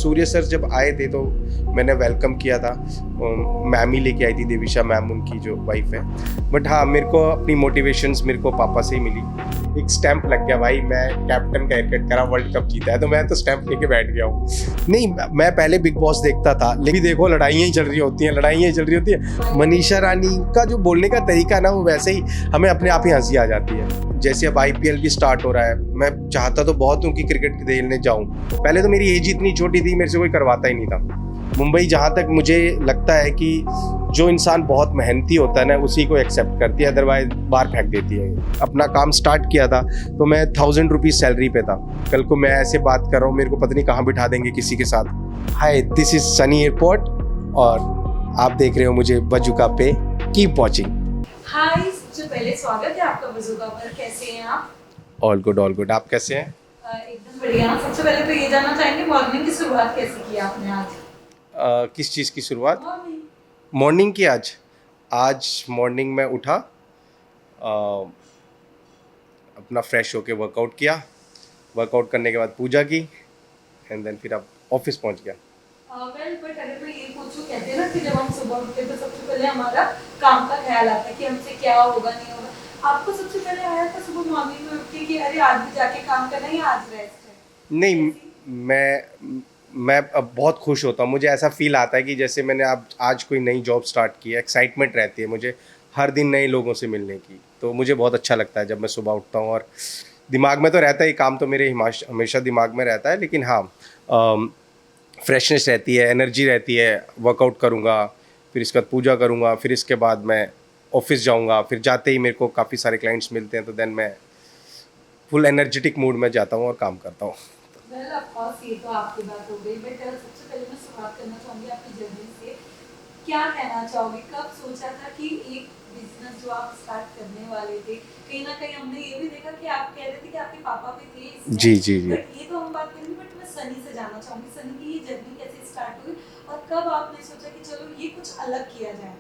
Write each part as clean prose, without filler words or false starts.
सूर्य sir जब आए थे तो मैंने वेलकम किया था। मैम ही लेके आई थी, देविशा मैम उनकी जो वाइफ है। बट हाँ, मेरे को अपनी मोटिवेशंस मेरे को पापा से ही मिली। एक स्टैंप लग गया भाई, मैं कैप्टन का हेयर कट करा, वर्ल्ड कप जीता है, तो मैं तो स्टैंप लेके बैठ गया हूँ। नहीं, मैं पहले बिग बॉस देखता था, लेकिन देखो लड़ाइयाँ ही चल रही होती हैं, लड़ाइयाँ ही चल रही होती है। मनीषा रानी का जो बोलने का तरीका ना, वो वैसे ही हमें अपने आप ही हंसी आ जाती है। जैसे अब IPL भी स्टार्ट हो रहा है, मैं चाहता तो बहुत हूँ कि क्रिकेट खेलने जाऊँ। पहले तो मेरी एज इतनी छोटी थी, मेरे से कोई करवाता ही नहीं था। मुंबई जहाँ तक मुझे लगता है कि जो इंसान बहुत मेहनती होता है ना, उसी को एक्सेप्ट करती है, अदरवाइज बाहर फेंक देती है। अपना काम स्टार्ट किया था तो मैं 1000 रुपीज़ सैलरी पे था। कल को मैं ऐसे बात कर रहा हूँ, मेरे को पता नहीं कहाँ बिठा देंगे किसी के साथ। हाय, दिस इज सनी एयरपोर्ट और आप देख रहे हो मुझे बजुका पे। Keep watching. हाय, जो पहले स्वागत है आपका बजुका पर। कैसे हैं आप? All good, all good. आप कैसे हैं? एकदम बढ़िया। सबसे पहले तो ये जानना चाहेंगे, मॉर्निंग की शुरुआत कैसे की आपने आज? किस चीज़ की शुरुआत? मॉर्निंग। मॉर्निंग की। आज मॉर्निंग में उठा, अपना फ्रेश होके वर्कआउट किया, वर्कआउट करने के बाद पूजा की, एंड देन फिर अब ऑफिस पहुंच गया। वेल, बट अगर मैं ये पूछूं, कहते हैं ना कि जब हम सुबह उठते हैं तो सबसे पहले हमारा काम का ख्याल आता है कि हमसे क्या होगा नहीं होगा। आपको सबसे पहले आया था सुबह मॉर्निंग में उठ के कि अरे आज भी जाके काम करना है या आज रेस्ट है? नहीं, मैं अब बहुत खुश होता हूँ। मुझे ऐसा फील आता है कि जैसे मैंने आज कोई नई जॉब स्टार्ट की है। एक्साइटमेंट रहती है मुझे हर दिन नए लोगों से मिलने की, तो मुझे बहुत अच्छा लगता है जब मैं सुबह उठता हूँ। और दिमाग में तो रहता है, काम तो मेरे हमेशा दिमाग में रहता है, लेकिन हाँ, फ्रेशनेस रहती है, एनर्जी रहती है। वर्कआउट करूँगा, फिर इसके बाद पूजा करूँगा, फिर इसके बाद मैं ऑफिस जाऊँगा। फिर जाते ही मेरे को काफ़ी सारे क्लाइंट्स मिलते हैं, तो देन मैं फुल एनर्जेटिक मूड में जाता हूँ और काम करता हूँ। वेल, ऑफ कोर्स ये तो आपकी बात हो गई, बट सबसे पहले मैं शुरुआत करना चाहूँगी आपकी जर्नी से। क्या कहना चाहोगे, कब सोचा था कि एक बिजनेस जो आप स्टार्ट करने वाले थे? कहीं ना कहीं हमने ये भी देखा कि आप कह रहे थे कि आपके पापा भी थे इसमें। जी जी जी। बट ये तो हम बात करेंगे, बट मैं सनी से जानना चाहूँगी, सनी की ये जर्नी कैसे स्टार्ट हुई और कब आपने सोचा कि चलो ये कुछ अलग किया जाए,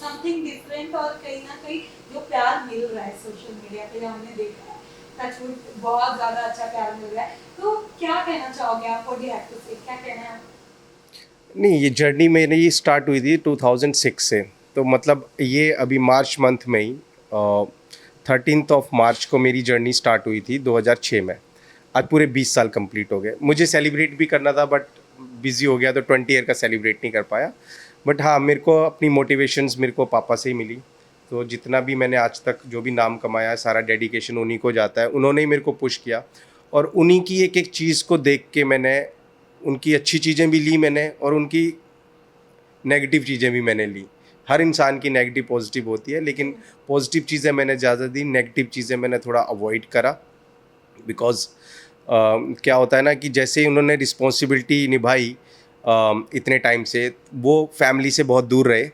समथिंग डिफरेंट। और कहीं ना कहीं जो प्यार मिल रहा है सोशल मीडिया पे, हमने देखा है टचवुड बहुत ज़्यादा अच्छा प्यार मिल रहा है, तो क्या कहना चाहोगे आप? What do you have to say, क्या कहना है? नहीं, ये जर्नी मेरी ये स्टार्ट हुई थी 2006 से। तो मतलब ये अभी मार्च मंथ में ही 13 मार्च को मेरी जर्नी स्टार्ट हुई थी 2006 में। आज पूरे 20 साल कंप्लीट हो गए। मुझे सेलिब्रेट भी करना था, बट बिज़ी हो गया तो 20 ईयर का सेलिब्रेट नहीं कर पाया। बट हाँ, मेरे को अपनी मोटिवेशंस मेरे को पापा से ही मिली। तो जितना भी मैंने आज तक जो भी नाम कमाया है, सारा डेडिकेशन उन्हीं को जाता है। उन्होंने ही मेरे को पुश किया और उन्हीं की एक एक चीज़ को देख के मैंने उनकी अच्छी चीज़ें भी ली मैंने, और उनकी नेगेटिव चीज़ें भी मैंने ली। हर इंसान की नेगेटिव पॉजिटिव होती है, लेकिन पॉजिटिव चीज़ें मैंने ज़्यादा दी, नेगेटिव चीज़ें मैंने थोड़ा अवॉइड करा। बिकॉज़ क्या होता है ना कि जैसे ही उन्होंने रिस्पॉन्सिबिलिटी निभाई इतने टाइम से, वो फैमिली से बहुत दूर रहे।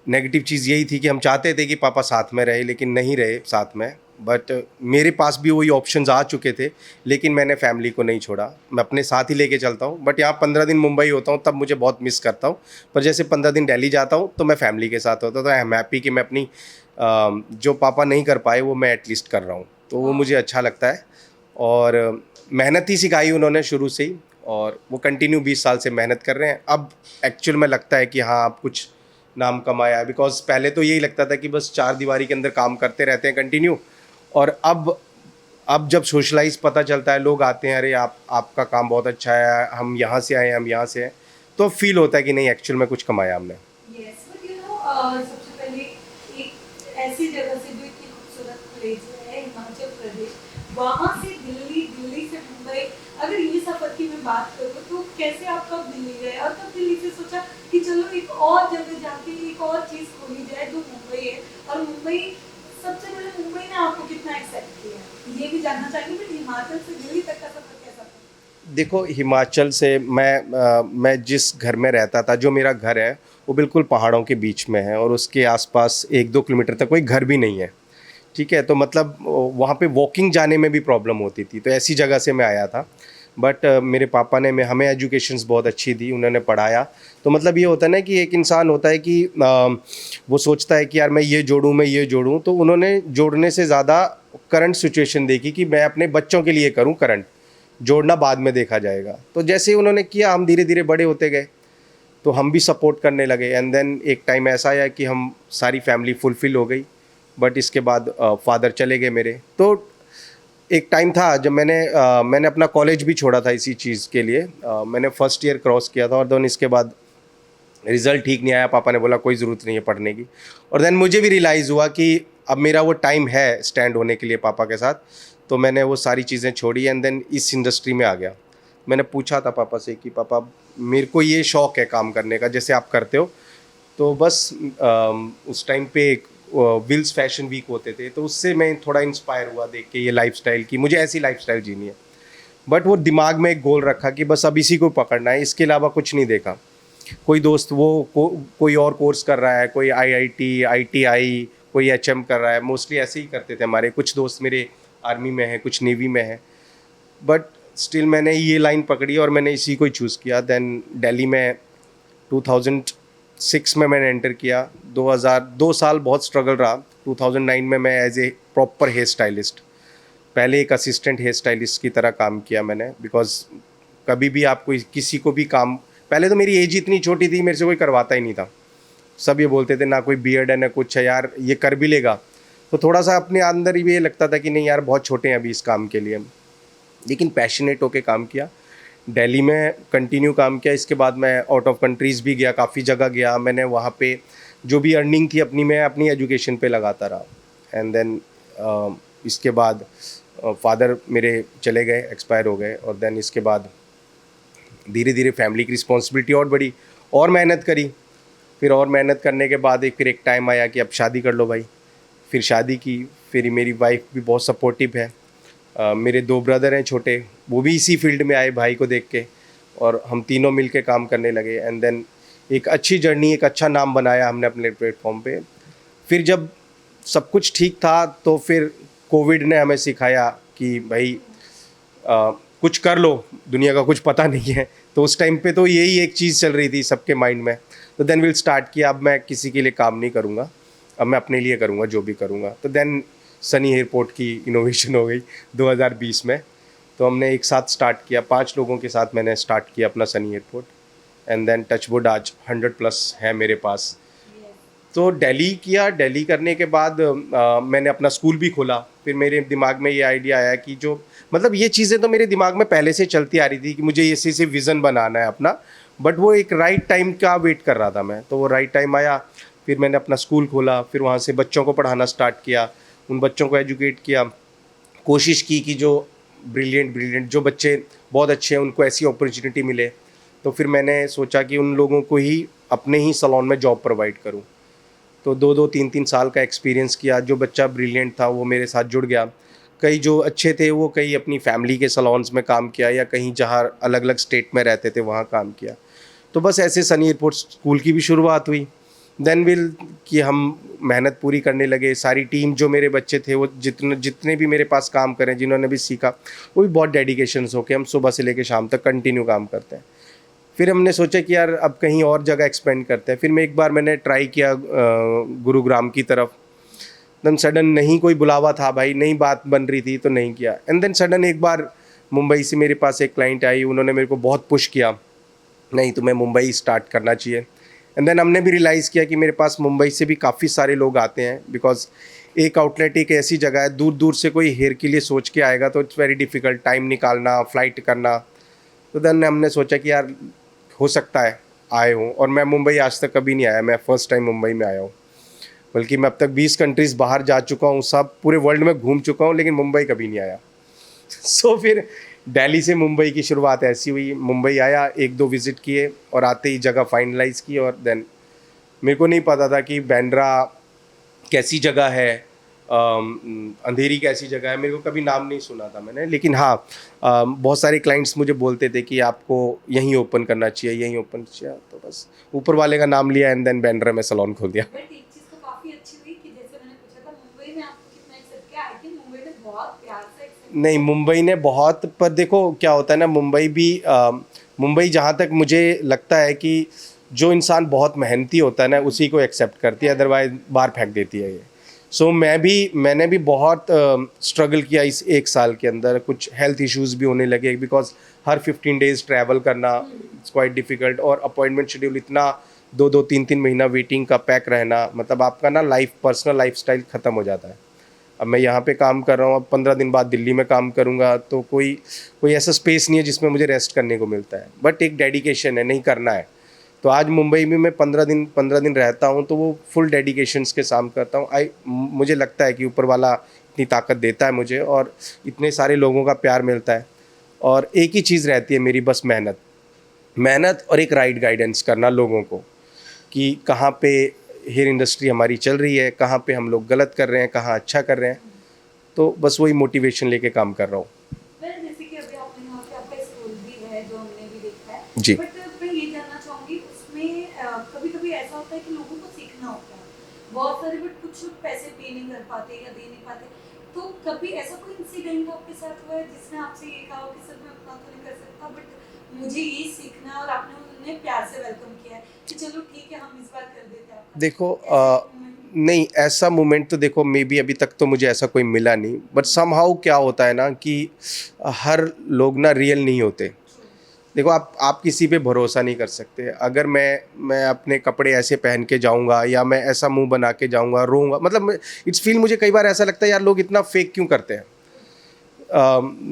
नेगेटिव चीज़ यही थी कि हम चाहते थे कि पापा साथ में रहे, लेकिन नहीं रहे साथ में। बट मेरे पास भी वही ऑप्शंस आ चुके थे, लेकिन मैंने फैमिली को नहीं छोड़ा। मैं अपने साथ ही लेके चलता हूँ। बट यहाँ 15 दिन मुंबई होता हूँ तब मुझे बहुत मिस करता हूँ, पर जैसे 15 दिन दिल्ली जाता हूँ तो मैं फैमिली के साथ होता हूँ। तो आई एम हैप्पी कि मैं अपनी जो पापा नहीं कर पाए वो मैं एटलीस्ट कर रहा हूँ, तो वो मुझे अच्छा लगता है। और मेहनत ही सिखाई उन्होंने शुरू से ही, और वो कंटिन्यू 20 साल से मेहनत कर रहे हैं। अब एक्चुअल में लगता है कि हाँ, अब कुछ नाम कमाया है। बिकॉज पहले तो यही लगता था कि बस चार दीवारी के अंदर काम करते रहते हैं कंटिन्यू, और अब जब सोशलाइज पता चलता है, लोग आते हैं, अरे आपका काम बहुत अच्छा है, हम यहाँ से आए, हम यहाँ से हैं, तो फील होता है कि नहीं, एक्चुअल में कुछ कमाया हमने। यस, बट यू नो, सबसे पहले एक ऐसी जगह से जो इतनी खूबसूरत प्लेस है हिमाचल प्रदेश, वहाँ से दिल्ली, दिल्ली से मुंबई, अगर ये सफ़र की मैं बात करूँ तो कैसे आप कब दिल्ली गए और कब दिल्ली से सोचा कि चलो एक और जगह जाके एक और चीज़ खोली जाए जो मुंबई है? और मुंबई, सबसे पहले मुंबई ने आपको कितना एक्सेप्ट किया, ये भी जानना चाहेंगे। बट हिमाचल से दिल्ली तक का सफ़र कैसा था? देखो, हिमाचल से मैं जिस घर में रहता था, जो मेरा घर है वो बिल्कुल पहाड़ों के बीच में है, और उसके आसपास 1-2 किलोमीटर तक कोई घर भी नहीं है। ठीक है, तो मतलब वहाँ पे वॉकिंग जाने में भी प्रॉब्लम होती थी, तो ऐसी जगह से मैं आया था। बट मेरे पापा ने हमें एजुकेशंस बहुत अच्छी दी, उन्होंने पढ़ाया। तो मतलब ये होता है ना कि एक इंसान होता है कि वो सोचता है कि यार मैं ये जोड़ूँ, मैं ये जोड़ूँ, तो उन्होंने जोड़ने से ज़्यादा करंट सिचुएशन देखी कि मैं अपने बच्चों के लिए करूँ करंट, जोड़ना बाद में देखा जाएगा। तो जैसे ही उन्होंने किया, हम धीरे धीरे बड़े होते गए, तो हम भी सपोर्ट करने लगे। एंड देन एक टाइम ऐसा आया कि हम सारी फैमिली फुलफ़िल हो गई, बट इसके बाद फादर चले गए मेरे। तो एक टाइम था जब मैंने अपना कॉलेज भी छोड़ा था इसी चीज़ के लिए। मैंने फर्स्ट ईयर क्रॉस किया था और देन इसके बाद रिज़ल्ट ठीक नहीं आया। पापा ने बोला कोई ज़रूरत नहीं है पढ़ने की। और देन मुझे भी रियलाइज़ हुआ कि अब मेरा वो टाइम है स्टैंड होने के लिए पापा के साथ। तो मैंने वो सारी चीज़ें छोड़ी एंड देन इस इंडस्ट्री में आ गया। मैंने पूछा था पापा से कि पापा मेरे को ये शौक़ है काम करने का जैसे आप करते हो। तो बस उस टाइम पे विल्स फैशन वीक होते थे, तो उससे मैं थोड़ा इंस्पायर हुआ देख के ये लाइफ़स्टाइल की, मुझे ऐसी लाइफ़स्टाइल जीनी है। बट वो दिमाग में एक गोल रखा कि बस अब इसी को पकड़ना है, इसके अलावा कुछ नहीं देखा। कोई दोस्त कोई और कोर्स कर रहा है, कोई आईआईटी, आईटीआई, कोई एचएम कर रहा है, मोस्टली ऐसे ही करते थे हमारे। कुछ दोस्त मेरे आर्मी में हैं, कुछ नेवी में हैं, बट स्टिल मैंने ये लाइन पकड़ी और मैंने इसी को ही चूज़ किया। देन दिल्ली में 2006 में मैंने एंटर किया। 2 साल बहुत स्ट्रगल रहा। 2009 में मैं as a proper hair stylist, पहले एक असिस्टेंट हेयर स्टाइलिस्ट की तरह काम किया मैंने। बिकॉज कभी भी आप किसी को भी काम, पहले तो मेरी एज इतनी छोटी थी, मेरे से कोई करवाता ही नहीं था। सब ये बोलते थे ना कोई बियर्ड है ना कुछ है, यार ये कर भी लेगा। तो थोड़ा सा अपने अंदर ही ये लगता था कि नहीं यार बहुत छोटे हैं अभी इस काम के लिए। लेकिन पैशनेट होके काम किया, दिल्ली में कंटिन्यू काम किया। इसके बाद मैं आउट ऑफ कंट्रीज़ भी गया, काफ़ी जगह गया। मैंने वहाँ पे जो भी अर्निंग थी अपनी, मैं अपनी एजुकेशन पे लगाता रहा। एंड देन इसके बाद फादर मेरे चले गए, एक्सपायर हो गए। और देन इसके बाद धीरे धीरे फैमिली की रिस्पॉन्सिबिलिटी और बढ़ी, और मेहनत करी। फिर और मेहनत करने के बाद फिर एक टाइम आया कि अब शादी कर लो भाई। फिर शादी की। फिर मेरी वाइफ भी बहुत सपोर्टिव है। मेरे 2 ब्रदर हैं छोटे, वो भी इसी फील्ड में आए भाई को देख के, और हम तीनों मिल के काम करने लगे। एंड देन एक अच्छी जर्नी, एक अच्छा नाम बनाया हमने अपने प्लेटफॉर्म पे। फिर जब सब कुछ ठीक था तो फिर कोविड ने हमें सिखाया कि भाई कुछ कर लो, दुनिया का कुछ पता नहीं है। तो उस टाइम पे तो यही एक चीज़ चल रही थी सबके माइंड में। तो देन विल स्टार्ट किया, अब मैं किसी के लिए काम नहीं करूँगा, अब मैं अपने लिए करूँगा जो भी करूँगा। तो देन सनी एयरपोर्ट की इनोवेशन हो गई 2020 में। तो हमने एक साथ स्टार्ट किया, 5 लोगों के साथ मैंने स्टार्ट किया अपना सनी एयरपोर्ट। एंड देन टचवुड आज 100+ है मेरे पास। तो दिल्ली किया। दिल्ली करने के बाद मैंने अपना स्कूल भी खोला। फिर मेरे दिमाग में ये आइडिया आया कि जो मतलब ये चीज़ें तो मेरे दिमाग में पहले से चलती आ रही थी कि मुझे ऐसे से विज़न बनाना है अपना, बट वो एक राइट टाइम का वेट कर रहा था मैं। तो वो राइट टाइम आया, फिर मैंने अपना स्कूल खोला। फिर वहाँ से बच्चों को पढ़ाना स्टार्ट किया, उन बच्चों को एजुकेट किया। कोशिश की कि जो ब्रिलियंट जो बच्चे बहुत अच्छे हैं उनको ऐसी अपॉर्चुनिटी मिले। तो फिर मैंने सोचा कि उन लोगों को ही अपने ही सैलून में जॉब प्रोवाइड करूं। तो 2-2 3-3 साल का एक्सपीरियंस किया। जो बच्चा ब्रिलियंट था वो मेरे साथ जुड़ गया। कई जो अच्छे थे वो कई अपनी फैमिली के सैलून्स में काम किया, या कहीं जहाँ अलग अलग स्टेट में रहते थे वहाँ काम किया। तो बस ऐसे सनी एयरपोर्ट स्कूल की भी शुरुआत हुई। देन विल कि हम मेहनत पूरी करने लगे। सारी टीम जो मेरे बच्चे थे वो जितने भी मेरे पास काम करें, जिन्होंने भी सीखा, वो भी बहुत डेडिकेशन से होके हम सुबह से लेकर शाम तक कंटिन्यू काम करते हैं। फिर हमने सोचा कि यार अब कहीं और जगह एक्सपेंड करते हैं। फिर मैंने ट्राई किया गुरुग्राम की तरफ। देन सडन नहीं कोई बुलावा था भाई, नहीं बात बन रही थी तो नहीं किया। एंड देन सडन एक बार मुंबई से मेरे पास एक क्लाइंट आई, उन्होंने मेरे को बहुत पुश किया, नहीं तुम्हें मुंबई स्टार्ट करना चाहिए। एंड देन हमने भी रियलाइज़ किया कि मेरे पास मुंबई से भी काफ़ी सारे लोग आते हैं। बिकॉज एक आउटलेट एक ऐसी जगह है, दूर दूर से कोई हेयर के लिए सोच के आएगा तो इट्स वेरी डिफ़िकल्ट, टाइम निकालना, फ़्लाइट करना। तो देन हमने सोचा कि यार हो सकता है आए हूँ। और मैं मुंबई आज तक कभी नहीं आया, मैं फ़र्स्ट टाइम मुंबई में आया हूँ। बल्कि मैं अब तक 20 कंट्रीज़ बाहर जा चुका हूँ, सब पूरे वर्ल्ड में घूम चुका हूँ, लेकिन मुंबई कभी नहीं आया। सो फिर दिल्ली से मुंबई की शुरुआत ऐसी हुई। मुंबई आया, 1-2 विज़िट किए और आते ही जगह फाइनलाइज़ की। और देन मेरे को नहीं पता था कि बांद्रा कैसी जगह है, अंधेरी कैसी जगह है, मेरे को कभी नाम नहीं सुना था मैंने। लेकिन हाँ, बहुत सारे क्लाइंट्स मुझे बोलते थे कि आपको यहीं ओपन करना चाहिए, यहीं ओपन चाहिए। तो बस ऊपर वाले का नाम लिया एंड देन बांद्रा में सैलून खोल दिया। बट एक चीज तो काफी अच्छी हुई कि जैसे मैंने पूछा था मुंबई में आपको कितना एक्सेप्ट किया, आई थिंक मुंबई ने बहुत प्यार से एक्सेप्ट। नहीं, मुंबई ने बहुत, पर देखो क्या होता है ना, मुंबई जहाँ तक मुझे लगता है कि जो इंसान बहुत मेहनती होता है ना उसी को एक्सेप्ट करती है, अदरवाइज बाहर फेंक देती है ये। सो मैंने भी बहुत स्ट्रगल किया इस 1 साल के अंदर। कुछ हेल्थ इश्यूज़ भी होने लगे बिकॉज हर 15 डेज ट्रैवल करना इट्स क्वाइट डिफ़िकल्ट, और अपॉइंटमेंट शेड्यूल इतना 2-2 3-3 महीना वेटिंग का पैक रहना, मतलब आपका ना पर्सनल लाइफस्टाइल ख़त्म हो जाता है। अब मैं यहाँ पे काम कर रहा हूँ, अब 15 दिन बाद दिल्ली में काम करूँगा, तो कोई ऐसा स्पेस नहीं है जिसमें मुझे रेस्ट करने को मिलता है। बट एक डेडिकेशन है, नहीं करना है। तो आज मुंबई में मैं 15 दिन रहता हूँ, तो वो फुल डेडिकेशंस के साथ करता हूँ। मुझे लगता है कि ऊपर वाला इतनी ताकत देता है मुझे, और इतने सारे लोगों का प्यार मिलता है, और एक ही चीज़ रहती है मेरी, बस मेहनत और एक राइट गाइडेंस करना लोगों को, कि कहाँ पे हेयर इंडस्ट्री हमारी चल रही है, कहाँ पे हम लोग गलत कर रहे हैं, कहाँ अच्छा कर रहे हैं। तो बस वही मोटिवेशन लेके काम कर रहा हूँ। जैसे कि अभी आपने कहा कि आपका स्कूल भी है, जो हमने भी देखा है, जी। बट मैं ये जानना चाहूंगी उसमें कभी कभी ऐसा होता है कि लोगों को सीखना होता है बहुत सारे, बट कुछ लोग पैसे पे नहीं कर पाते या दे नहीं पाते। तो कभी ऐसा कोई इंसिडेंट आपके साथ हुआ है जिसने आपसे ये कहा हो कि सर मैं उतना तो नहीं कर सकता, बट मुझे ये सीखना है, और आपने उन्हें प्यार से वेलकम किया है कि चलो ठीक है हम इस बार कर देते हैं आपका? देखो ऐसा moment? नहीं, ऐसा मोमेंट तो देखो मे बी अभी तक तो मुझे ऐसा कोई मिला नहीं, बट समहाउ क्या होता है ना कि हर लोग ना रियल नहीं होते। देखो आप किसी पे भरोसा नहीं कर सकते। अगर मैं अपने कपड़े ऐसे पहन के जाऊंगा, या मैं ऐसा मुंह बना के जाऊंगा, रोऊंगा, मतलब इट्स फील, मुझे कई बार ऐसा लगता है यार लोग इतना फेक क्यों करते हैं।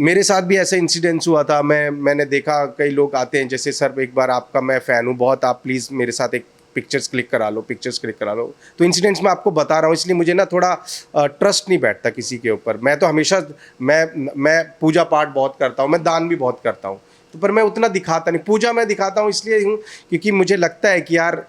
मेरे साथ भी ऐसा इंसिडेंस हुआ था। मैंने देखा कई लोग आते हैं, जैसे सर एक बार आपका मैं फ़ैन हूँ बहुत, आप प्लीज़ मेरे साथ एक पिक्चर्स क्लिक करा लो। तो इंसिडेंट्स मैं आपको बता रहा हूँ, इसलिए मुझे ना थोड़ा ट्रस्ट नहीं बैठता किसी के ऊपर। मैं तो हमेशा मैं पूजा पाठ बहुत करता हूँ, मैं दान भी बहुत करता हूँ, तो पर मैं उतना दिखाता नहीं। पूजा मैं दिखाता हूँ इसलिए हूँ क्योंकि मुझे लगता है कि यार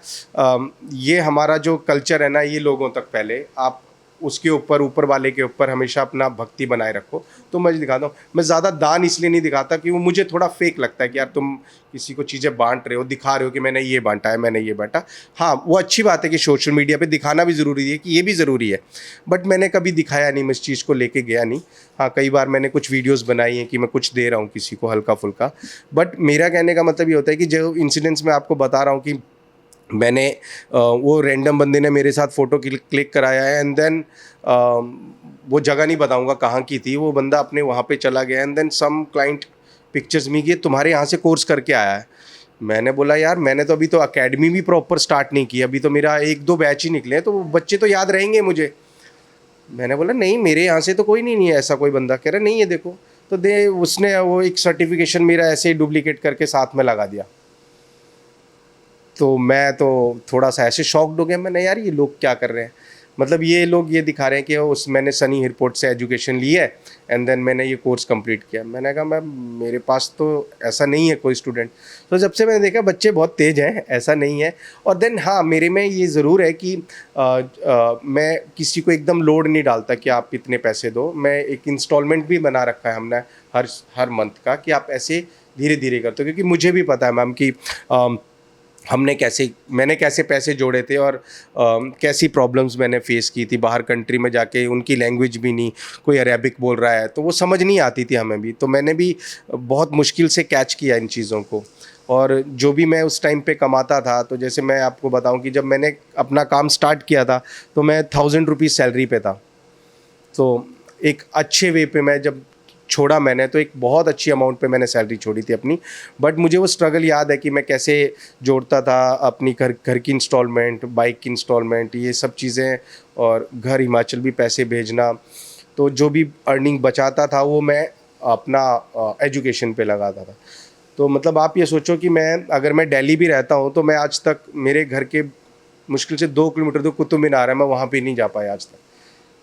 ये हमारा जो कल्चर है ना, ये लोगों तक पहले आप उसके ऊपर वाले के ऊपर हमेशा अपना भक्ति बनाए रखो। तो मैं दिखाता हूँ। मैं ज़्यादा दान इसलिए नहीं दिखाता कि वो मुझे थोड़ा फेक लगता है कि यार तुम किसी को चीज़ें बांट रहे हो, दिखा रहे हो कि मैंने ये बांटा है, मैंने ये बांटा। हाँ, वो अच्छी बात है कि सोशल मीडिया पे दिखाना भी ज़रूरी है, कि ये भी ज़रूरी है, बट मैंने कभी दिखाया नहीं, मैं इस चीज़ को लेके गया नहीं। हाँ, कई बार मैंने कुछ वीडियोस बनाई हैं कि मैं कुछ दे रहा हूँ किसी को हल्का फुल्का, बट मेरा कहने का मतलब ये होता है कि जो इंसिडेंट्स मैं आपको बता रहा हूँ कि मैंने वो रैंडम बंदे ने मेरे साथ फ़ोटो क्लिक कराया है, एंड देन वो जगह नहीं बताऊंगा कहाँ की थी, वो बंदा अपने वहाँ पे चला गया, and then some client pictures में कि तुम्हारे यहाँ से कोर्स करके आया है। मैंने बोला यार मैंने तो अभी तो एकेडमी भी प्रॉपर स्टार्ट नहीं की, अभी तो मेरा 1-2 बैच ही निकले हैं, तो वो बच्चे तो याद रहेंगे मुझे। मैंने बोला नहीं, मेरे यहाँ से तो कोई नहीं है ऐसा कोई बंदा। कह रहा नहीं है देखो, तो उसने वो एक सर्टिफिकेशन मेरा ऐसे ही डुप्लीकेट करके साथ में लगा दिया। तो मैं तो थोड़ा सा ऐसे शॉक्ड हो गया। मैंने यार ये लोग क्या कर रहे हैं, मतलब ये लोग ये दिखा रहे हैं कि मैंने सनी एयरपोर्ट से एजुकेशन ली है, एंड देन मैंने ये कोर्स कंप्लीट किया। मैंने कहा मैम मेरे पास तो ऐसा नहीं है कोई स्टूडेंट। तो जब से मैंने देखा बच्चे बहुत तेज़ हैं, ऐसा नहीं है। और देन हाँ, मेरे में ये ज़रूर है कि मैं किसी को एकदम लोड नहीं डालता कि आप इतने पैसे दो। मैं एक इंस्टॉलमेंट भी बना रखा है हमने हर मंथ का, कि आप ऐसे धीरे धीरे करते हो, क्योंकि मुझे भी पता है मैम कि मैंने कैसे पैसे जोड़े थे, और कैसी प्रॉब्लम्स मैंने फेस की थी बाहर कंट्री में जाके। उनकी लैंग्वेज भी नहीं, कोई अरेबिक बोल रहा है तो वो समझ नहीं आती थी हमें भी, तो मैंने भी बहुत मुश्किल से कैच किया इन चीज़ों को। और जो भी मैं उस टाइम पे कमाता था, तो जैसे मैं आपको बताऊं कि जब मैंने अपना काम स्टार्ट किया था तो मैं 1000 रुपीज़ सैलरी पे था। तो एक अच्छे वे पे मैं जब छोड़ा मैंने, तो एक बहुत अच्छी अमाउंट पे मैंने सैलरी छोड़ी थी अपनी। बट मुझे वो स्ट्रगल याद है कि मैं कैसे जोड़ता था अपनी घर की इंस्टॉलमेंट, बाइक की इंस्टॉलमेंट, ये सब चीज़ें, और घर हिमाचल भी पैसे भेजना। तो जो भी अर्निंग बचाता था वो मैं अपना एजुकेशन पे लगाता था। तो मतलब आप ये सोचो कि अगर मैं दिल्ली भी रहता हूँ तो मैं आज तक मेरे घर के मुश्किल से 2 किलोमीटर तो कुतुब मीनार है, मैं वहाँ पे नहीं जा पाया आज तक।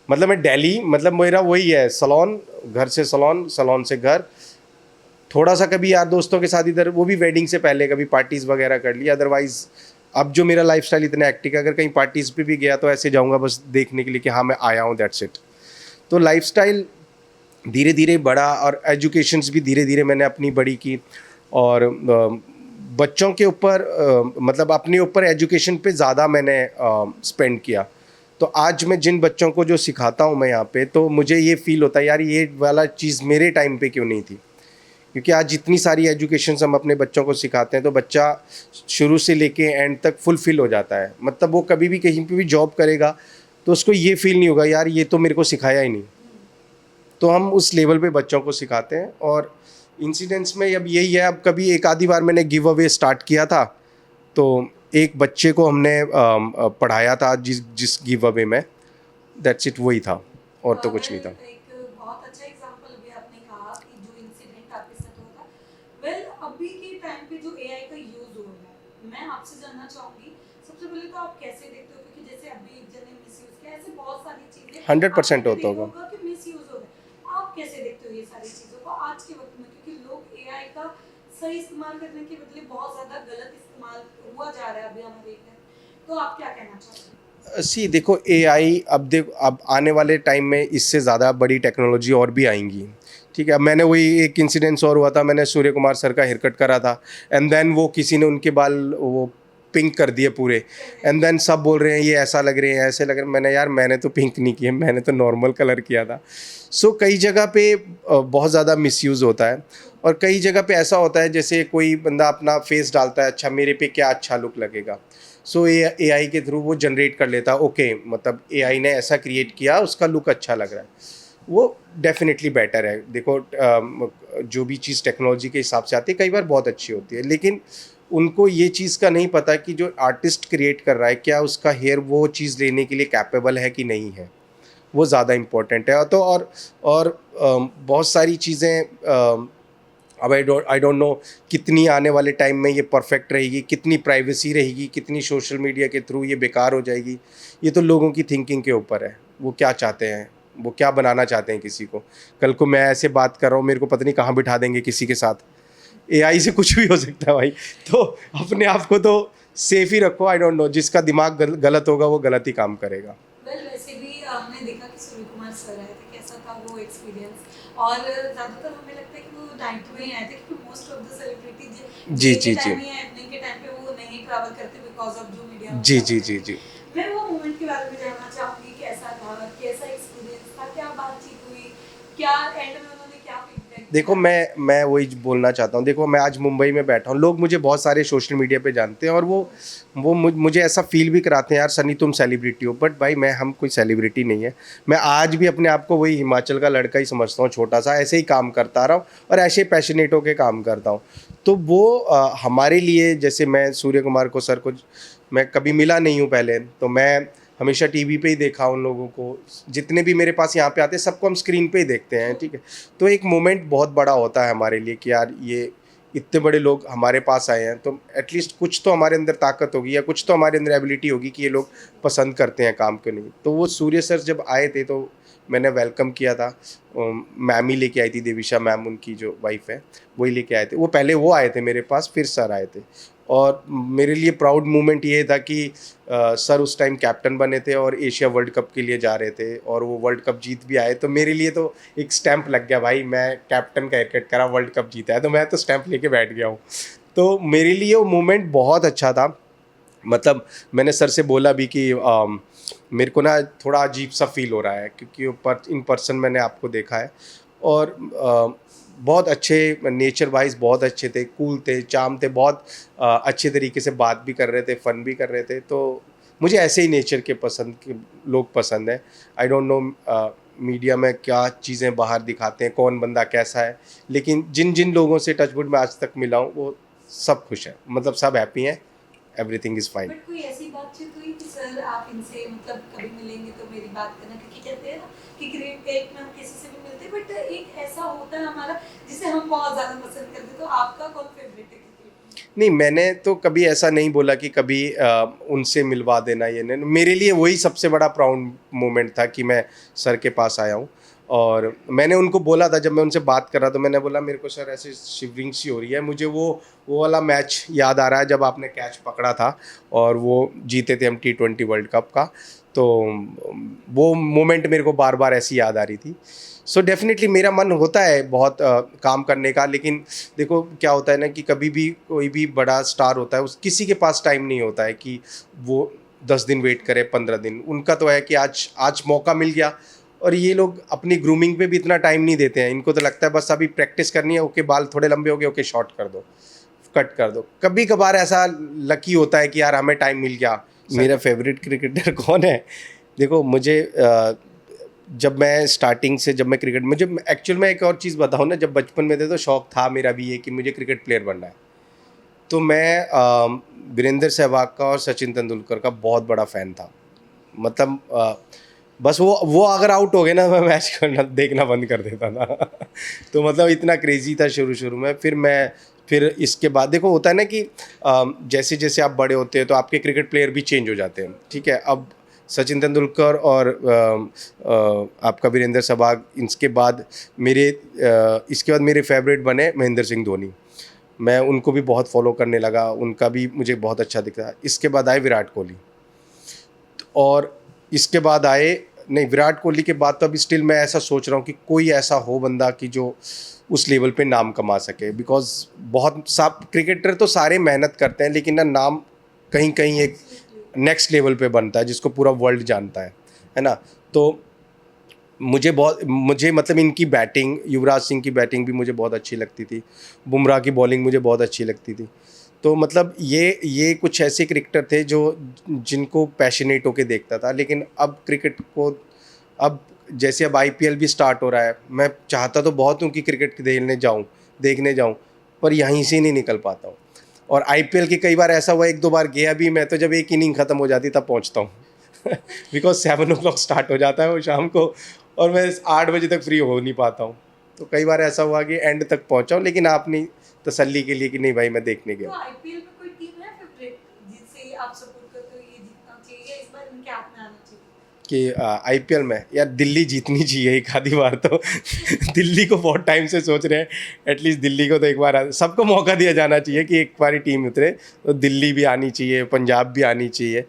मतलब मैं दिल्ली, मतलब मेरा वही है, सलोन, घर से सलोन, सलोन से घर। थोड़ा सा कभी यार दोस्तों के साथ इधर, वो भी वेडिंग से पहले कभी पार्टीज़ वगैरह कर ली। अदरवाइज़ अब जो मेरा लाइफस्टाइल इतना एक्टिव है, अगर कहीं पार्टीज़ पे भी गया तो ऐसे जाऊंगा बस देखने के लिए कि हाँ मैं आया हूँ, दैट्स इट। तो लाइफस्टाइल धीरे धीरे बढ़ा, और एजुकेशंस भी धीरे धीरे मैंने अपनी बड़ी की, और बच्चों के ऊपर मतलब अपने ऊपर एजुकेशन पे ज़्यादा मैंने स्पेंड किया। तो आज मैं जिन बच्चों को जो सिखाता हूँ मैं यहाँ पे, तो मुझे ये फील होता है यार ये वाला चीज़ मेरे टाइम पे क्यों नहीं थी। क्योंकि आज जितनी सारी एजुकेशन हम अपने बच्चों को सिखाते हैं तो बच्चा शुरू से लेके एंड तक फुलफिल हो जाता है। मतलब वो कभी भी कहीं पे भी जॉब करेगा तो उसको ये फील नहीं होगा यार ये तो मेरे को सिखाया ही नहीं। तो हम उस लेवल पे बच्चों को सिखाते हैं। और इंसिडेंट्स में अब यही है, अब कभी एक आधी बार मैंने गिव अवे स्टार्ट किया था, तो एक बच्चे को हमने पढ़ाया था जिस जिस गिव अवे में, दैट्स इट, वही था और तो कुछ नहीं था। एक बहुत अच्छा एग्जांपल भी आपने कहा कि जो इंसिडेंट आपके साथ हुआ था, वेल अभी के टाइम पे जो एआई का यूज हो रहा है, मैं आपसे जानना चाहूंगी सबसे पहले तो आप कैसे देखते हो, क्योंकि जैसे अभी एक जन ने मिसयूज किया, ऐसे बहुत सारी चीजें 100% आपने होता देखा होगा। कि मिसयूज हो रहा है। आप कैसे देखते हो ये सारी चीजों को आज के वक्त में, क्योंकि लोग एआई का सही इस्तेमाल करने के बदले बहुत ज्यादा गलत इस्तेमाल हुआ जा रहा है अभी हमारे इधर, तो आप क्या कहना चाहते हैं? सी देखो एआई, अब आने वाले टाइम में इससे ज़्यादा बड़ी टेक्नोलॉजी और भी आएंगी। ठीक है, अब मैंने वही एक इंसिडेंस और हुआ था, मैंने सूर्य कुमार सर का हेयर कट करा था, एंड देन वो किसी ने उनके बाल वो पिंक कर दिए पूरे, एंड देन सब बोल रहे हैं ये ऐसा लग रहे हैं ऐसे लग रहे हैं। मैंने यार मैंने तो पिंक नहीं किए, मैंने तो नॉर्मल कलर किया था। सो कई जगह पे बहुत ज़्यादा मिसयूज़ होता है, और कई जगह पे ऐसा होता है जैसे कोई बंदा अपना फेस डालता है, अच्छा मेरे पे क्या अच्छा लुक लगेगा, सो एआई के थ्रू वो जनरेट कर लेता, ओके मतलब एआई ने ऐसा क्रिएट किया उसका लुक अच्छा लग रहा है, वो डेफिनेटली बेटर है। देखो जो भी चीज़ टेक्नोलॉजी के हिसाब से आती है कई बार बहुत अच्छी होती है, लेकिन उनको ये चीज़ का नहीं पता कि जो आर्टिस्ट क्रिएट कर रहा है क्या उसका हेयर वो चीज़ लेने के लिए कैपेबल है कि नहीं है, वो ज़्यादा इम्पोर्टेंट है। तो और बहुत सारी चीज़ें अब आई डोंट नो कितनी आने वाले टाइम में ये परफेक्ट रहेगी, कितनी प्राइवेसी रहेगी, कितनी सोशल मीडिया के थ्रू ये बेकार हो जाएगी। ये तो लोगों की थिंकिंग के ऊपर है, वो क्या चाहते हैं, वो क्या बनाना चाहते हैं किसी को। कल को मैं ऐसे बात कर रहा हूँ, मेरे को पता नहीं कहाँ बिठा देंगे किसी के साथ, एआई से कुछ भी हो सकता है भाई। तो अपने आप को तो सेफ ही रखो। आई डोंट नो, जिसका दिमाग गलत होगा वो गलत ही काम करेगा। वेल वैसे भी हमने देखा कि सूर्य कुमार सर आए थे, कैसा था वो एक्सपीरियंस, और ज़्यादातर हमें लगता है कि वो 90 में ही आए थे, क्योंकि मोस्ट ऑफ द सेलिब्रिटी जी जी जी इवनिंग के टाइम पे वो नहीं ट्रैवल करते बिकॉज ऑफ जो मीडिया जी जी जी जी। मैं वो मोमेंट के बारे में जानना चाहूंगी, कैसा था, कैसा एक्सपीरियंस था, क्या बातचीत हुई, क्या एंड में उन्होंने क्या फीडबैक देखो मैं वही बोलना चाहता हूँ। देखो मैं आज मुंबई में बैठा हूँ, लोग मुझे बहुत सारे सोशल मीडिया पे जानते हैं, और वो मुझे ऐसा फील भी कराते हैं यार सनी तुम सेलिब्रिटी हो, बट भाई हम कोई सेलिब्रिटी नहीं है। मैं आज भी अपने आप को वही हिमाचल का लड़का ही समझता हूँ, छोटा सा, ऐसे ही काम करता रहा हूँ और ऐसे ही पैशनेट होकर काम करता हूँ। तो वो हमारे लिए, जैसे मैं सूर्य कुमार को सर को मैं कभी मिला नहीं हूँ पहले, तो मैं हमेशा टीवी पे ही देखा उन लोगों को, जितने भी मेरे पास यहाँ पे आते हैं सबको हम स्क्रीन पे ही देखते हैं। ठीक है, तो एक मोमेंट बहुत बड़ा होता है हमारे लिए कि यार ये इतने बड़े लोग हमारे पास आए हैं, तो एटलीस्ट कुछ तो हमारे अंदर ताकत होगी या कुछ तो हमारे अंदर एबिलिटी होगी कि ये लोग पसंद करते हैं काम क्यों नहीं। तो वो सूर्य सर जब आए थे तो मैंने वेलकम किया था। मैम ही लेके आई थी, देविशा मैम उनकी जो वाइफ है वही लेके आए थे। वो पहले वो आए थे मेरे पास, फिर सर आए थे। और मेरे लिए प्राउड मोमेंट ये था कि सर उस टाइम कैप्टन बने थे और एशिया वर्ल्ड कप के लिए जा रहे थे, और वो वर्ल्ड कप जीत भी आए। तो मेरे लिए तो एक स्टैंप लग गया भाई, मैं कैप्टन का हेयर कट करा, वर्ल्ड कप जीता है, तो मैं तो स्टैंप लेके बैठ गया हूँ। तो मेरे लिए वो मोमेंट बहुत अच्छा था। मतलब मैंने सर से बोला भी कि मेरे को ना थोड़ा अजीब सा फील हो रहा है, क्योंकि इन पर्सन मैंने आपको देखा है, और बहुत अच्छे नेचर वाइज बहुत अच्छे थे, कूल थे, चार्म थे, बहुत अच्छे तरीके से बात भी कर रहे थे, फन भी कर रहे थे। तो मुझे ऐसे ही नेचर के लोग पसंद है। आई डोंट नो मीडिया में क्या चीज़ें बाहर दिखाते हैं, कौन बंदा कैसा है, लेकिन जिन जिन लोगों से टचवुड में आज तक मिला हूँ वो सब खुश हैं, मतलब सब हैप्पी हैं, एवरीथिंग इज़ फाइन। बट कोई ऐसी बातचीत हुई कि सर आप इनसे मतलब कभी मिलेंगे तो मेरी बात करना, क्योंकि कहते हैं ना कि क्रिएट एक में हम किसी से भी मिलते हैं, बट एक ऐसा होता है हमारा जिसे हम बहुत ज़्यादा पसंद करते हैं, तो आपका कौन फेवरेट है क्रिकेट? नहीं, मैंने तो कभी ऐसा नहीं बोला कि कभी उनसे मिलवा देना, ये नहीं। मेरे लिए वही सबसे बड़ा प्राउड मोमेंट था कि मैं सर के पास आया हूँ। और मैंने उनको बोला था, जब मैं उनसे बात कर रहा था, मैंने बोला मेरे को सर ऐसे शिवरिंग सी हो रही है, मुझे वो वाला मैच याद आ रहा है जब आपने कैच पकड़ा था और वो जीते थे हम T20 वर्ल्ड कप का। तो वो मोमेंट मेरे को बार बार ऐसी याद आ रही थी। सो डेफिनेटली मेरा मन होता है बहुत काम करने का, लेकिन देखो क्या होता है ना कि कभी भी कोई भी बड़ा स्टार होता है, उस किसी के पास टाइम नहीं होता है कि वो 10 दिन वेट करे, 15 दिन। उनका तो है कि आज मौका मिल गया। और ये लोग अपनी ग्रूमिंग पे भी इतना टाइम नहीं देते हैं, इनको तो लगता है बस अभी प्रैक्टिस करनी है, ओके बाल थोड़े लंबे हो गए, ओके शॉर्ट कर दो, कट कर दो। कभी कभार ऐसा लकी होता है कि यार हमें टाइम मिल गया। मेरा फेवरेट क्रिकेटर कौन है? देखो मुझे जब मैं स्टार्टिंग से जब मैं क्रिकेट मुझे एक्चुअल में एक और चीज़ बताऊँ ना, जब बचपन में थे तो शौक था मेरा भी ये कि मुझे क्रिकेट प्लेयर बनना है। तो मैं वीरेंद्र सहवाग का और सचिन तेंदुलकर का बहुत बड़ा फ़ैन था। मतलब बस वो अगर आउट हो गए ना, मैं मैच करना देखना बंद कर देता था। तो मतलब इतना क्रेज़ी था शुरू-शुरू में। फिर इसके बाद देखो होता है ना कि जैसे-जैसे आप बड़े होते हैं तो आपके क्रिकेट प्लेयर भी चेंज हो जाते हैं, ठीक है? अब सचिन तेंदुलकर और आपका वीरेंद्र सहवाग, इसके बाद मेरे फ़ेवरेट बने महेंद्र सिंह धोनी। मैं उनको भी बहुत फ़ॉलो करने लगा, उनका भी मुझे बहुत अच्छा दिखता है। इसके बाद आए विराट कोहली, और इसके बाद आए नहीं, विराट कोहली के बाद तो अभी स्टिल मैं ऐसा सोच रहा हूँ कि कोई ऐसा हो बंदा कि जो उस लेवल पे नाम कमा सके। बिकॉज़ बहुत सब क्रिकेटर तो सारे मेहनत करते हैं, लेकिन ना नाम कहीं-कहीं एक नेक्स्ट लेवल पे बनता है जिसको पूरा वर्ल्ड जानता है ना? तो मुझे मतलब इनकी बैटिंग, युवराज सिंह की बैटिंग भी मुझे बहुत अच्छी लगती थी। बुमराह की बॉलिंग मुझे बहुत अच्छी लगती थी। तो मतलब ये कुछ ऐसे क्रिकेटर थे जो जिनको पैशनेट होके देखता था। लेकिन अब क्रिकेट को, अब जैसे अब आईपीएल भी स्टार्ट हो रहा है, मैं चाहता तो बहुत हूँ कि क्रिकेट देखने जाऊँ, पर यहीं से नहीं निकल पाता हूँ। और आईपीएल के कई बार ऐसा हुआ, 1-2 बार गया भी मैं, तो जब एक इनिंग खत्म हो जाती तब पहुँचता हूँ। बिकॉज़ 7 ओ क्लॉक स्टार्ट हो जाता है वो शाम को, और मैं 8 बजे तक फ्री हो नहीं पाता हूँ। तो कई बार ऐसा हुआ कि एंड तक पहुँचा हूँ, लेकिन अपनी तसल्ली के लिए कि नहीं भाई मैं देखने गया तो हूँ। आईपीएल में कोई टीम है फेवरेट जिसे आप सपोर्ट करते हो, ये जीतना चाहिए, इस बार इनके हाथ में आना चाहिए? कि आईपीएल में यार दिल्ली जीतनी चाहिए एक आधी बार तो। दिल्ली को बहुत टाइम से सोच रहे हैं, एटलीस्ट दिल्ली को तो एक बार सबको मौका दिया जाना चाहिए कि एक बारी टीम उतरे। तो दिल्ली भी आनी चाहिए, पंजाब भी आनी चाहिए,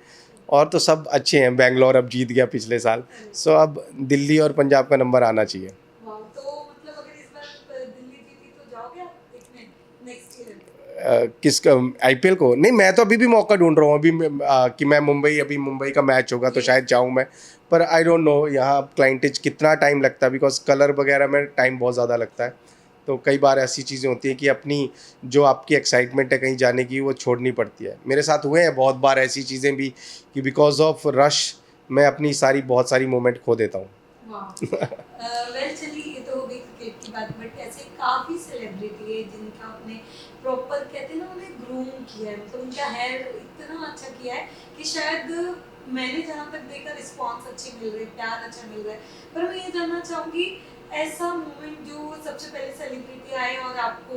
और तो सब अच्छे हैं। बैंगलोर अब जीत गया पिछले साल, सो अब दिल्ली और पंजाब का नंबर आना चाहिए। वाह, तो मतलब अगर इस बार दिल्ली जीती तो जाओगे आप देखने नेक्स्ट ईयर? किसका? आईपीएल को? नहीं, मैं तो अभी भी मौका ढूंढ रहा हूँ अभी कि मैं अभी मुंबई का मैच होगा तो शायद जाऊँ मैं। पर आई डोंट नो यहाँ क्लाइंटेज कितना टाइम लगता है, बिकॉज कलर वगैरह में टाइम बहुत ज़्यादा लगता है। तो कई बार ऐसी चीज़ें होती हैं कि अपनी जो आपकी एक्साइटमेंट है कहीं जाने की, वो छोड़नी पड़ती है। मेरे साथ हुए हैं बहुत बार ऐसी चीज़ें भी कि बिकॉज ऑफ रश मैं अपनी बहुत सारी मोमेंट खो देता हूँ। वेल चलिए, ये तो हो गई क्रिकेट की बात, बट ऐसे काफी सेलिब्रिटी है जिनका आपने प्रॉपर कहते हैं ना उन्हें ग्रूम किया है, मतलब उनका हेयर इतना अच्छा किया है कि शायद मैंने जहाँ तक देखा रिस्पॉन्स अच्छे मिल रहे, प्यार अच्छा मिल रहा है। पर मैं ये जानना चाहूँगी, ऐसा मोमेंट जो सबसे पहले सेलिब्रिटी आए और आपको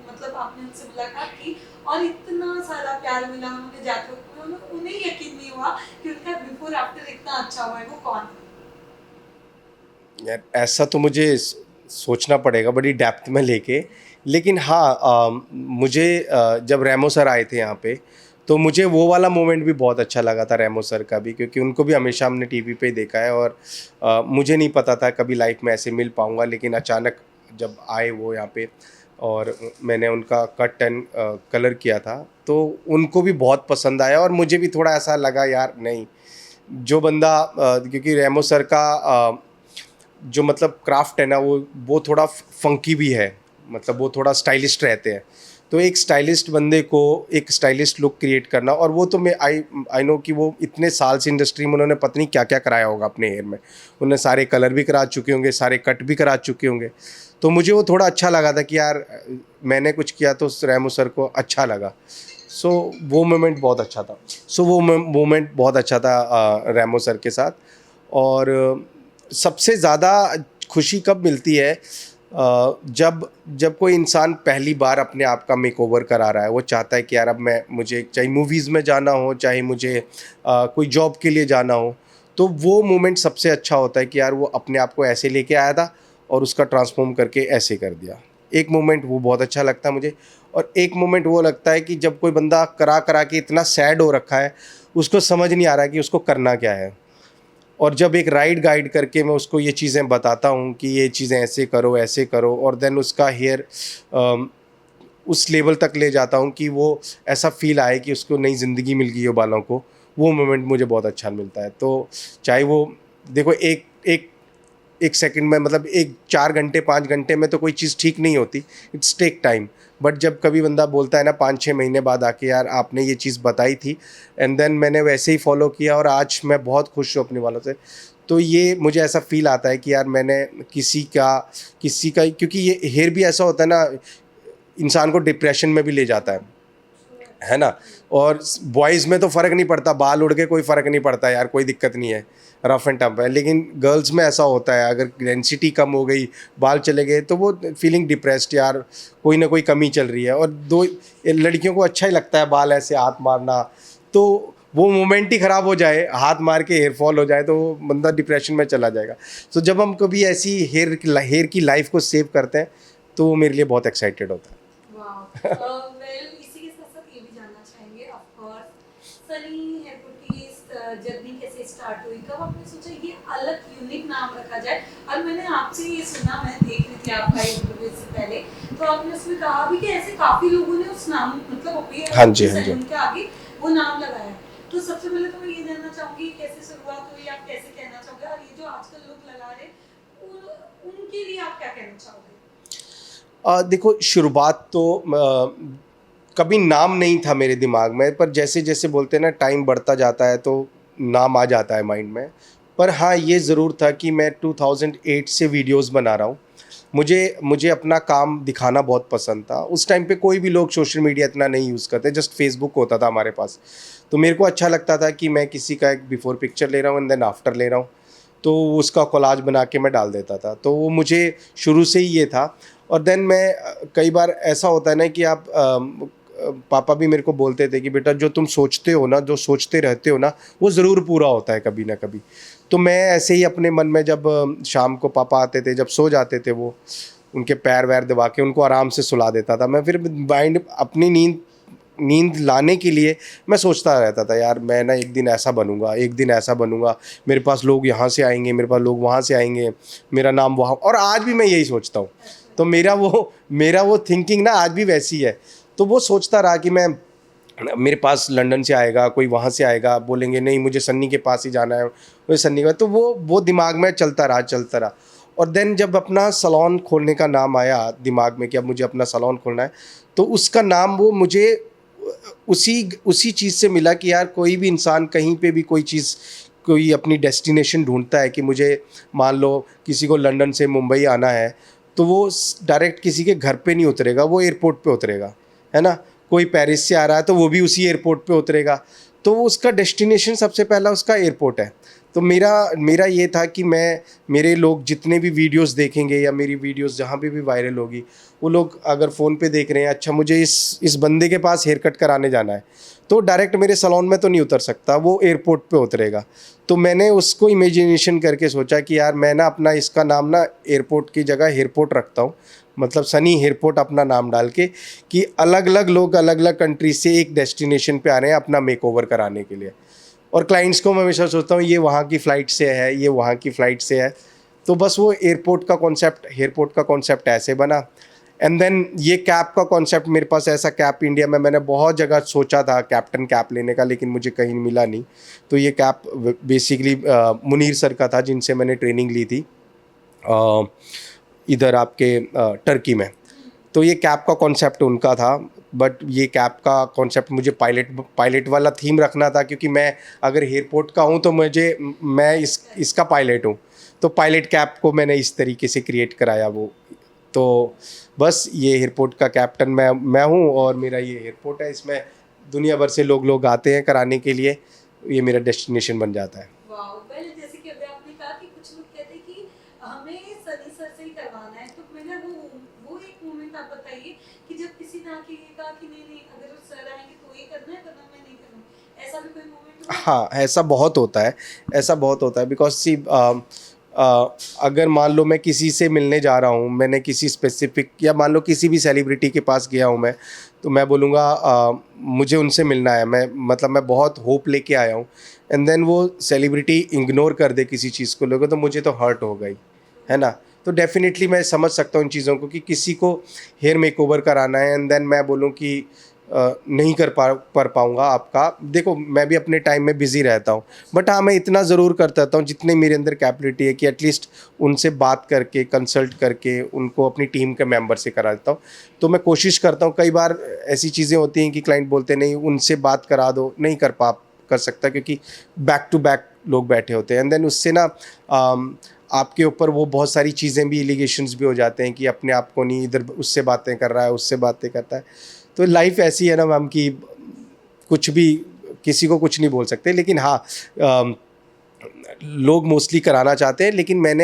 मतलब आपने उनसे मुलाकात की और इतना सारा प्यार मिला, उन्होंने जाते वक्त उन्हें यकीन नहीं हुआ कि उनका बिफोर आफ्टर इतना अच्छा हुआ है, वो कौन है? यार ऐसा तो मुझे सोचना पड़ेगा बड़ी डेप्थ में लेके। लेकिन हाँ, मुझे जब रेमो सर आए थे यहाँ पे, तो मुझे वो वाला मोमेंट भी बहुत अच्छा लगा था रेमो सर का भी, क्योंकि उनको भी हमेशा हमने टीवी पे ही देखा है। और मुझे नहीं पता था कभी लाइफ में ऐसे मिल पाऊँगा, लेकिन अचानक जब आए वो यहाँ पे और मैंने उनका कट एंड कलर किया था, तो उनको भी बहुत पसंद आया। और मुझे भी थोड़ा ऐसा लगा यार नहीं, जो बंदा क्योंकि रेमो सर का जो मतलब क्राफ्ट है ना, वो थोड़ा फंकी भी है, मतलब वो थोड़ा स्टाइलिस्ट रहते हैं। तो एक स्टाइलिस्ट बंदे को एक स्टाइलिस्ट लुक क्रिएट करना, और वो तो मैं आई नो कि वो इतने साल से इंडस्ट्री में उन्होंने पता नहीं क्या क्या कराया होगा अपने हेयर में। उन्होंने सारे कलर भी करा चुके होंगे, सारे कट भी करा चुके होंगे। तो मुझे वो थोड़ा अच्छा लगा था कि यार मैंने कुछ किया तो रेमो सर को अच्छा लगा। सो वो मोमेंट बहुत अच्छा था रेमो सर के साथ। और सबसे ज़्यादा खुशी कब मिलती है? जब जब कोई इंसान पहली बार अपने आप का मेकओवर करा रहा है, वो चाहता है कि यार अब मुझे चाहे मूवीज़ में जाना हो, चाहे मुझे कोई जॉब के लिए जाना हो, तो वो मोमेंट सबसे अच्छा होता है कि यार वो अपने आप को ऐसे लेके आया था और उसका ट्रांसफॉर्म करके ऐसे कर दिया। एक मोमेंट वो बहुत अच्छा लगता है मुझे। और एक मोमेंट वो लगता है कि जब कोई बंदा करा करा के इतना सैड हो रखा है, उसको समझ नहीं आ रहा कि उसको करना क्या है। और जब एक राइड गाइड करके मैं उसको ये चीज़ें बताता हूँ कि ये चीज़ें ऐसे करो, और देन उसका हेयर उस लेवल तक ले जाता हूँ कि वो ऐसा फ़ील आए कि उसको नई ज़िंदगी मिल गई हो बालों को, वो मोमेंट मुझे बहुत अच्छा मिलता है। तो चाहे वो देखो एक एक एक सेकंड में, मतलब एक 4 घंटे 5 घंटे में तो कोई चीज़ ठीक नहीं होती, इट्स टेक टाइम। बट जब कभी बंदा बोलता है ना 5-6 महीने बाद आके, यार आपने ये चीज़ बताई थी, एंड देन मैंने वैसे ही फॉलो किया और आज मैं बहुत खुश हूँ अपने वालों से। तो ये मुझे ऐसा फ़ील आता है कि यार मैंने किसी का, क्योंकि ये हेयर भी ऐसा होता है ना, इंसान को डिप्रेशन में भी ले जाता है ना। और बॉयज़ में तो फ़र्क नहीं पड़ता, बाल उड़ के कोई फ़र्क नहीं पड़ता यार, कोई दिक्कत नहीं है, रफ एंड टफ है। लेकिन गर्ल्स में ऐसा होता है, अगर डेंसिटी कम हो गई, बाल चले गए, तो वो फीलिंग डिप्रेस्ड, यार कोई ना कोई कमी चल रही है। और दो लड़कियों को अच्छा ही लगता है बाल ऐसे हाथ मारना, तो वो मोमेंट ही ख़राब हो जाए, हाथ मार के हेयर फॉल हो जाए, तो वो बंदा डिप्रेशन में चला जाएगा। तो जब हम कभी ऐसी हेयर की लाइफ को सेव करते हैं, तो वो मेरे लिए बहुत एक्साइटेड होता है। वेल इसी के साथ साथ ये भी जानना चाहेंगे ऑफ कोर्स सनी हेयरपुट की जर्नी कैसे स्टार्ट हुई, कब आपने सोचा ये अलग यूनिक नाम रखा जाए? और मैंने आपसे ये सुना, मैं देख रही थी आपका इंटरव्यू से पहले, तो आपने उसमें कहा भी कि ऐसे काफी लोगों ने उस नाम मतलब हाँ जी, हाँ जी। उनके आगे वो नाम लगाया। तो सबसे पहले तो मैं ये जानना चाहूंगी कैसे शुरुआत हुई, आप कैसे कहना चाहोगे, और ये जो आजकल लोग लगा रहे उनके लिए आप क्या कहना चाहोगे? देखो, शुरुआत तो कभी नाम नहीं था मेरे दिमाग में, पर जैसे जैसे बोलते हैं ना, टाइम बढ़ता जाता है तो नाम आ जाता है माइंड में। पर हाँ, ये ज़रूर था कि मैं 2008 से वीडियोस बना रहा हूँ। मुझे अपना काम दिखाना बहुत पसंद था। उस टाइम पे कोई भी लोग सोशल मीडिया इतना नहीं यूज़ करते, जस्ट फेसबुक होता था हमारे पास। तो मेरे को अच्छा लगता था कि मैं किसी का एक बिफ़ोर पिक्चर ले रहा हूँ एंड देन आफ्टर ले रहा हूँ, तो उसका कोलाज बना के मैं डाल देता था। तो वो मुझे शुरू से ही ये था। और देन मैं कई बार ऐसा होता है ना कि आप पापा भी मेरे को बोलते थे कि बेटा, जो तुम सोचते हो ना, जो सोचते रहते हो ना, वो ज़रूर पूरा होता है कभी ना कभी। तो मैं ऐसे ही अपने मन में, जब शाम को पापा आते थे, जब सो जाते थे वो, उनके पैर वैर दबा के उनको आराम से सुला देता था मैं। फिर माइंड अपनी नींद लाने के लिए मैं सोचता रहता था, यार मैं ना एक दिन ऐसा बनूंगा, एक दिन ऐसा बनूंगा, मेरे पास लोग यहाँ से आएंगे, मेरे पास लोग वहाँ से आएंगे, मेरा नाम वहाँ। और आज भी मैं यही सोचता हूँ। तो मेरा वो थिंकिंग ना आज भी वैसी है। तो वो सोचता रहा कि मैं, मेरे पास लंदन से आएगा, कोई वहाँ से आएगा, बोलेंगे नहीं मुझे सन्नी के पास ही जाना है, मुझे सन्नी का। तो वो दिमाग में चलता रहा। और देन जब अपना सैलून खोलने का नाम आया दिमाग में कि अब मुझे अपना सैलून खोलना है, तो उसका नाम वो मुझे उसी चीज़ से मिला कि यार कोई भी इंसान कहीं पे भी कोई अपनी डेस्टिनेशन ढूंढता है कि मुझे, मान लो किसी को लंदन से मुंबई आना है, तो वो डायरेक्ट किसी के घर पे नहीं उतरेगा, वो एयरपोर्ट पे उतरेगा, है ना। कोई पेरिस से आ रहा है तो वो भी उसी एयरपोर्ट पे उतरेगा। तो उसका डेस्टिनेशन सबसे पहला उसका एयरपोर्ट है। तो मेरा ये था कि मेरे लोग जितने भी वीडियोस देखेंगे या मेरी वीडियोस जहाँ पे भी वायरल होगी, वो लोग अगर फ़ोन पे देख रहे हैं, अच्छा मुझे इस बंदे के पास हेयर कट कराने जाना है, तो डायरेक्ट मेरे सैलून में तो नहीं उतर सकता, वो एयरपोर्ट पे उतरेगा। तो मैंने उसको इमेजिनेशन करके सोचा कि यार मैं ना अपना इसका नाम ना एयरपोर्ट की जगह एयरपोर्ट रखता हूँ, मतलब सनी एयरपोर्ट अपना नाम डाल के, कि अलग अलग लोग अलग अलग कंट्री से एक डेस्टिनेशन पे आ रहे हैं अपना मेकओवर कराने के लिए। और क्लाइंट्स को मैं हमेशा सोचता हूँ ये वहाँ की फ़्लाइट से है, ये वहाँ की फ़्लाइट से है। तो बस वो एयरपोर्ट का कॉन्सेप्ट ऐसे बना। एंड देन ये कैप का कॉन्सेप्ट, मेरे पास ऐसा कैप इंडिया में मैंने बहुत जगह सोचा था कैप्टन कैप लेने का, लेकिन मुझे कहीं मिला नहीं। तो ये कैप बेसिकली मुनीर सर का था, जिनसे मैंने ट्रेनिंग ली थी इधर आपके टर्की में। तो ये कैप का कॉन्सेप्ट उनका था, बट ये कैप का कॉन्सेप्ट मुझे पायलट वाला थीम रखना था, क्योंकि मैं अगर एयरपोर्ट का हूँ तो मैं इसका पायलट हूँ। तो पायलट कैप को मैंने इस तरीके से क्रिएट कराया वो। तो बस ये एयरपोर्ट का कैप्टन मैं हूँ, और मेरा ये एयरपोर्ट है, इसमें दुनिया भर से लोग आते हैं कराने के लिए, ये मेरा डेस्टिनेशन बन जाता है। जैसे कि अभी आपने कहा कि कुछ लोग कहते हैं कि हमें सनी सर से ही करवाना है, तो मैंने वो एक मोमेंट आप बताइए कि जब किसी ने आके ये कहा कि नहीं अगर सर आएंगे तो ये करना है वरना मैं नहीं करूँगा, ऐसा भी कोई मोमेंट हुआ? हाँ, ऐसा बहुत होता है बिकॉज सी अगर मान लो मैं किसी से मिलने जा रहा हूँ, मैंने किसी स्पेसिफिक, या मान लो किसी भी सेलिब्रिटी के पास गया हूँ मैं, तो मैं बोलूँगा मुझे उनसे मिलना है, मैं बहुत होप लेके आया हूँ, एंड देन वो सेलिब्रिटी इग्नोर कर दे किसी चीज़ को लेकर, तो मुझे तो हर्ट हो गई, है ना। तो डेफिनेटली मैं समझ सकता हूँ इन चीज़ों को कि किसी को हेयर मेकओवर कराना है, एंड देन मैं बोलूँ कि नहीं कर पाऊँगा आपका। देखो मैं भी अपने टाइम में बिज़ी रहता हूँ, बट हाँ मैं इतना ज़रूर कर देता हूँ जितने मेरे अंदर कैपेबिलिटी है कि एटलीस्ट उनसे बात करके, कंसल्ट करके उनको अपनी टीम के मेंबर से करा देता हूँ। तो मैं कोशिश करता हूँ, कई बार ऐसी चीज़ें होती हैं कि क्लाइंट बोलते नहीं उनसे बात करा दो, नहीं कर सकता क्योंकि बैक टू बैक लोग बैठे होते हैं। एंड देन उससे ना आपके ऊपर वो बहुत सारी चीज़ें भी, एलिगेशंस भी हो जाते हैं कि अपने आप को नहीं, इधर उससे बातें कर रहा है, उससे बातें करता है। तो लाइफ ऐसी है ना मैम कि कुछ भी, किसी को कुछ नहीं बोल सकते। लेकिन हाँ लोग मोस्टली कराना चाहते हैं, लेकिन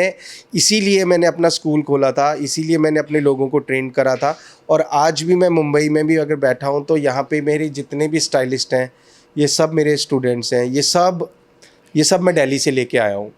इसीलिए मैंने अपना स्कूल खोला था, इसीलिए मैंने अपने लोगों को ट्रेन करा था। और आज भी मैं मुंबई में भी अगर बैठा हूँ तो यहाँ पे मेरे जितने भी स्टाइलिस्ट हैं ये सब मेरे स्टूडेंट्स हैं, ये सब मैं दिल्ली से लेके आया हूँ।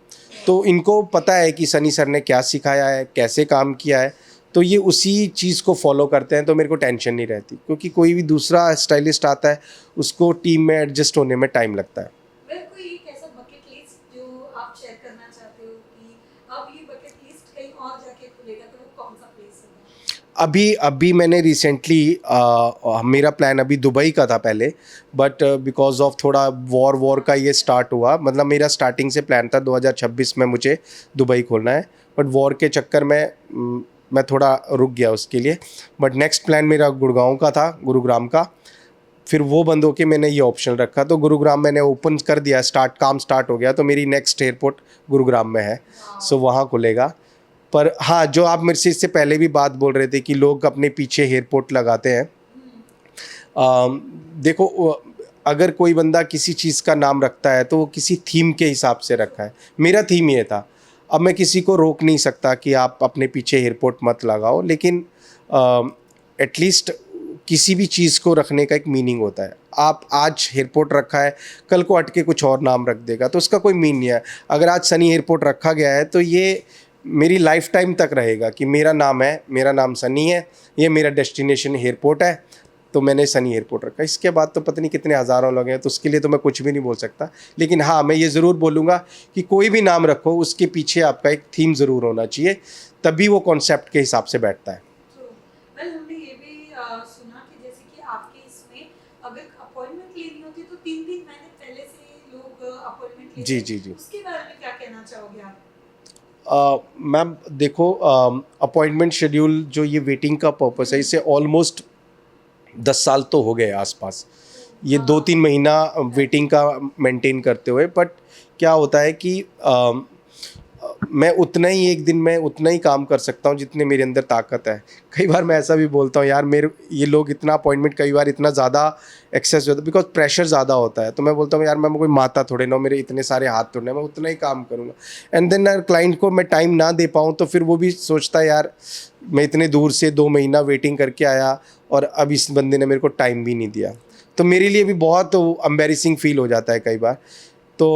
तो इनको पता है कि सनी सर ने क्या सिखाया है, कैसे काम किया है, तो ये उसी चीज़ को फॉलो करते हैं। तो मेरे को टेंशन नहीं रहती, क्योंकि कोई भी दूसरा स्टाइलिस्ट आता है उसको टीम में एडजस्ट होने में टाइम लगता है। कोई एक ऐसा बकेट लिस्ट जो आप शेयर करना चाहते हो कि अब ये बकेट लिस्ट कहीं और जाके खुलेगा तो वो कौन सा प्लेस होगा? अभी मैंने रिसेंटली मेरा प्लान अभी दुबई का था पहले, बट बिकॉज ऑफ थोड़ा वॉर का ये स्टार्ट हुआ। मतलब मेरा स्टार्टिंग से प्लान था 2026 में मुझे दुबई खोलना है, बट वॉर के चक्कर में मैं थोड़ा रुक गया उसके लिए। बट नेक्स्ट प्लान मेरा गुड़गांव का था, गुरुग्राम का। फिर वो बंद होके मैंने ये ऑप्शन रखा, तो गुरुग्राम मैंने ओपन कर दिया, काम स्टार्ट हो गया। तो मेरी नेक्स्ट एयरपोर्ट गुरुग्राम में है, सो वहाँ खुलेगा। पर हाँ, जो आप मेरे से इससे पहले भी बात बोल रहे थे कि लोग अपने पीछे एयरपोर्ट लगाते हैं, देखो अगर कोई बंदा किसी चीज़ का नाम रखता है तो वो किसी थीम के हिसाब से रखा है। मेरा थीम ये था। अब मैं किसी को रोक नहीं सकता कि आप अपने पीछे एयरपोर्ट मत लगाओ, लेकिन एटलीस्ट किसी भी चीज़ को रखने का एक मीनिंग होता है। आप आज एयरपोर्ट रखा है, कल को हट के कुछ और नाम रख देगा तो उसका कोई मीन नहीं है। अगर आज सनी एयरपोर्ट रखा गया है तो ये मेरी लाइफ टाइम तक रहेगा कि मेरा नाम है, मेरा नाम सनी है, ये मेरा डेस्टिनेशन एयरपोर्ट है, तो मैंने सनी एयरपोर्ट रखा। इसके बाद तो पता नहीं कितने हज़ारों लोग हैं, तो उसके लिए तो मैं कुछ भी नहीं बोल सकता। लेकिन हाँ, मैं ये ज़रूर बोलूँगा कि कोई भी नाम रखो उसके पीछे आपका एक थीम ज़रूर होना चाहिए, तभी वो कॉन्सेप्ट के हिसाब से बैठता है। हमने ये भी सुना कि जैसे कि आपके इसमें अगर अपॉइंटमेंट लेनी होती तो 3 महीने पहले से लोग अपॉइंटमेंट लेते हैं। जी। उसके बारे में क्या कहना चाहोगे आप? मैम देखो, अपॉइंटमेंट शेड्यूल जो ये वेटिंग का पर्पस है, इससे ऑलमोस्ट 10 साल तो हो गए आसपास, ये 2-3 महीना वेटिंग का मेंटेन करते हुए। बट क्या होता है कि मैं उतना ही एक दिन में उतना ही काम कर सकता हूँ जितने मेरे अंदर ताकत है। कई बार मैं ऐसा भी बोलता हूँ यार, ये लोग इतना अपॉइंटमेंट कई बार इतना ज़्यादा एक्सेस होता है, बिकॉज प्रेशर ज़्यादा होता है। तो मैं बोलता हूँ यार, मैं कोई माता थोड़े ना हूँ, मेरे इतने सारे हाथ थोड़े ना, मैं उतना ही काम करूँगा। एंड देन अगर क्लाइंट को मैं टाइम ना दे पाऊँ तो फिर वो भी सोचता है यार, मैं इतने दूर से 2 महीना वेटिंग करके आया और अब इस बंदे ने मेरे को टाइम भी नहीं दिया। तो मेरे लिए भी बहुत एम्बैरेसिंग फील हो जाता है कई बार। तो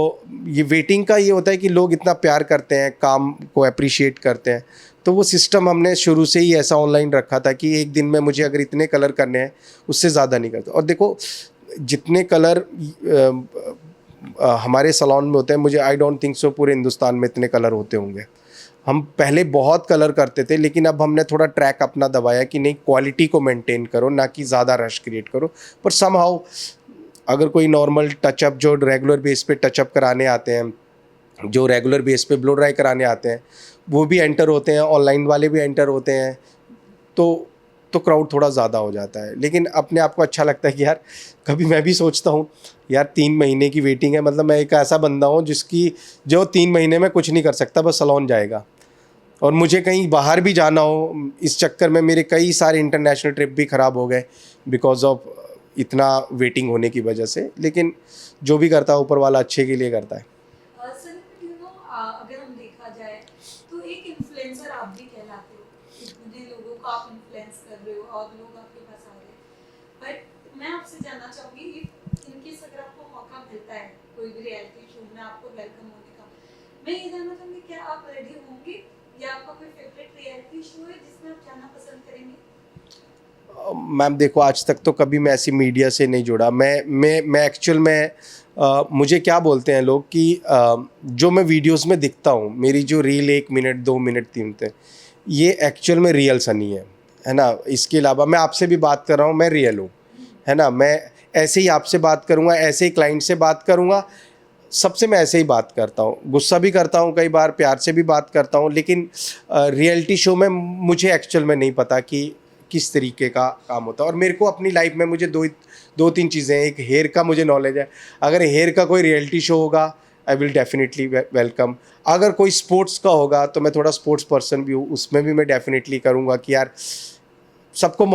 ये वेटिंग का ये होता है कि लोग इतना प्यार करते हैं, काम को अप्रिशिएट करते हैं। तो वो सिस्टम हमने शुरू से ही ऐसा ऑनलाइन रखा था कि एक दिन में मुझे अगर इतने कलर करने हैं, उससे ज़्यादा नहीं करता। और देखो जितने कलर हमारे सैलून में होते हैं, मुझे आई डोंट थिंक सो पूरे हिंदुस्तान में इतने कलर होते होंगे। हम पहले बहुत कलर करते थे, लेकिन अब हमने थोड़ा ट्रैक अपना दबाया कि नहीं, क्वालिटी को मेंटेन करो, ना कि ज़्यादा रश क्रिएट करो। पर समहाउ अगर कोई नॉर्मल टचअप जो रेगुलर बेस पे टचअप कराने आते हैं, जो रेगुलर बेस पे ब्लो ड्राई कराने आते हैं, वो भी एंटर होते हैं, ऑनलाइन वाले भी एंटर होते हैं, तो क्राउड थोड़ा ज़्यादा हो जाता है। लेकिन अपने आप को अच्छा लगता है कि यार, कभी मैं भी सोचता हूँ यार 3 महीने की वेटिंग है, मतलब मैं एक ऐसा बंदा हूँ जो 3 महीने में कुछ नहीं कर सकता, बस सैलून जाएगा। और मुझे कहीं बाहर भी जाना हो, इस चक्कर में मेरे कई सारे इंटरनेशनल ट्रिप भी ख़राब हो गए बिकॉज ऑफ इतना वेटिंग होने की वजह से। लेकिन जो भी करता है ऊपर वाला अच्छे के लिए करता है। अगर हम देखा जाए तो एक इन्फ्लुएंसर आप भी कहलाते हो, इतने लोगों को आप इन्फ्लुएंस कर रहे हो और लोग आपके पास आ रहे हैं। बट मैं आपसे जानना चाहूँगी, इनकेस अगर आपको मौका मिलता है कोई भी रियलिटी शो में आपको वेलकम होने का, मैं ये जानना चाहूँगी क्या आप रेडी होंगे, या आपका कोई फेवरेट रियलिटी शो है जिसमें आप जाना पसंद करेंगे? मैम देखो, आज तक तो कभी मैं ऐसी मीडिया से नहीं जुड़ा। मैं एक्चुअल में मुझे क्या बोलते हैं लोग कि जो मैं वीडियोस में दिखता हूँ, मेरी जो रील 1 मिनट 2 मिनट 3 मिनट, ये एक्चुअल में रियल सनी है ना। इसके अलावा मैं आपसे भी बात कर रहा हूँ, मैं रियल हूँ, है ना, मैं ऐसे ही आपसे बात करूँगा, ऐसे ही क्लाइंट से बात करूँगा, सबसे मैं ऐसे ही बात करता हूँ, गुस्सा भी करता हूँ कई बार, प्यार से भी बात करता हूँ, लेकिन रियलिटी शो में मुझे एक्चुअल में नहीं पता कि किस तरीके का काम होता है। और मेरे को अपनी लाइफ में मुझे दो तीन चीज़ें हैं, एक हेयर का मुझे नॉलेज है, अगर हेयर का कोई रियलिटी शो होगा आई विल डेफिनेटली वेलकम। अगर कोई स्पोर्ट्स का होगा तो मैं थोड़ा स्पोर्ट्स पर्सन भी हूँ, उसमें भी मैं डेफिनेटली करूँगा कि यार सबको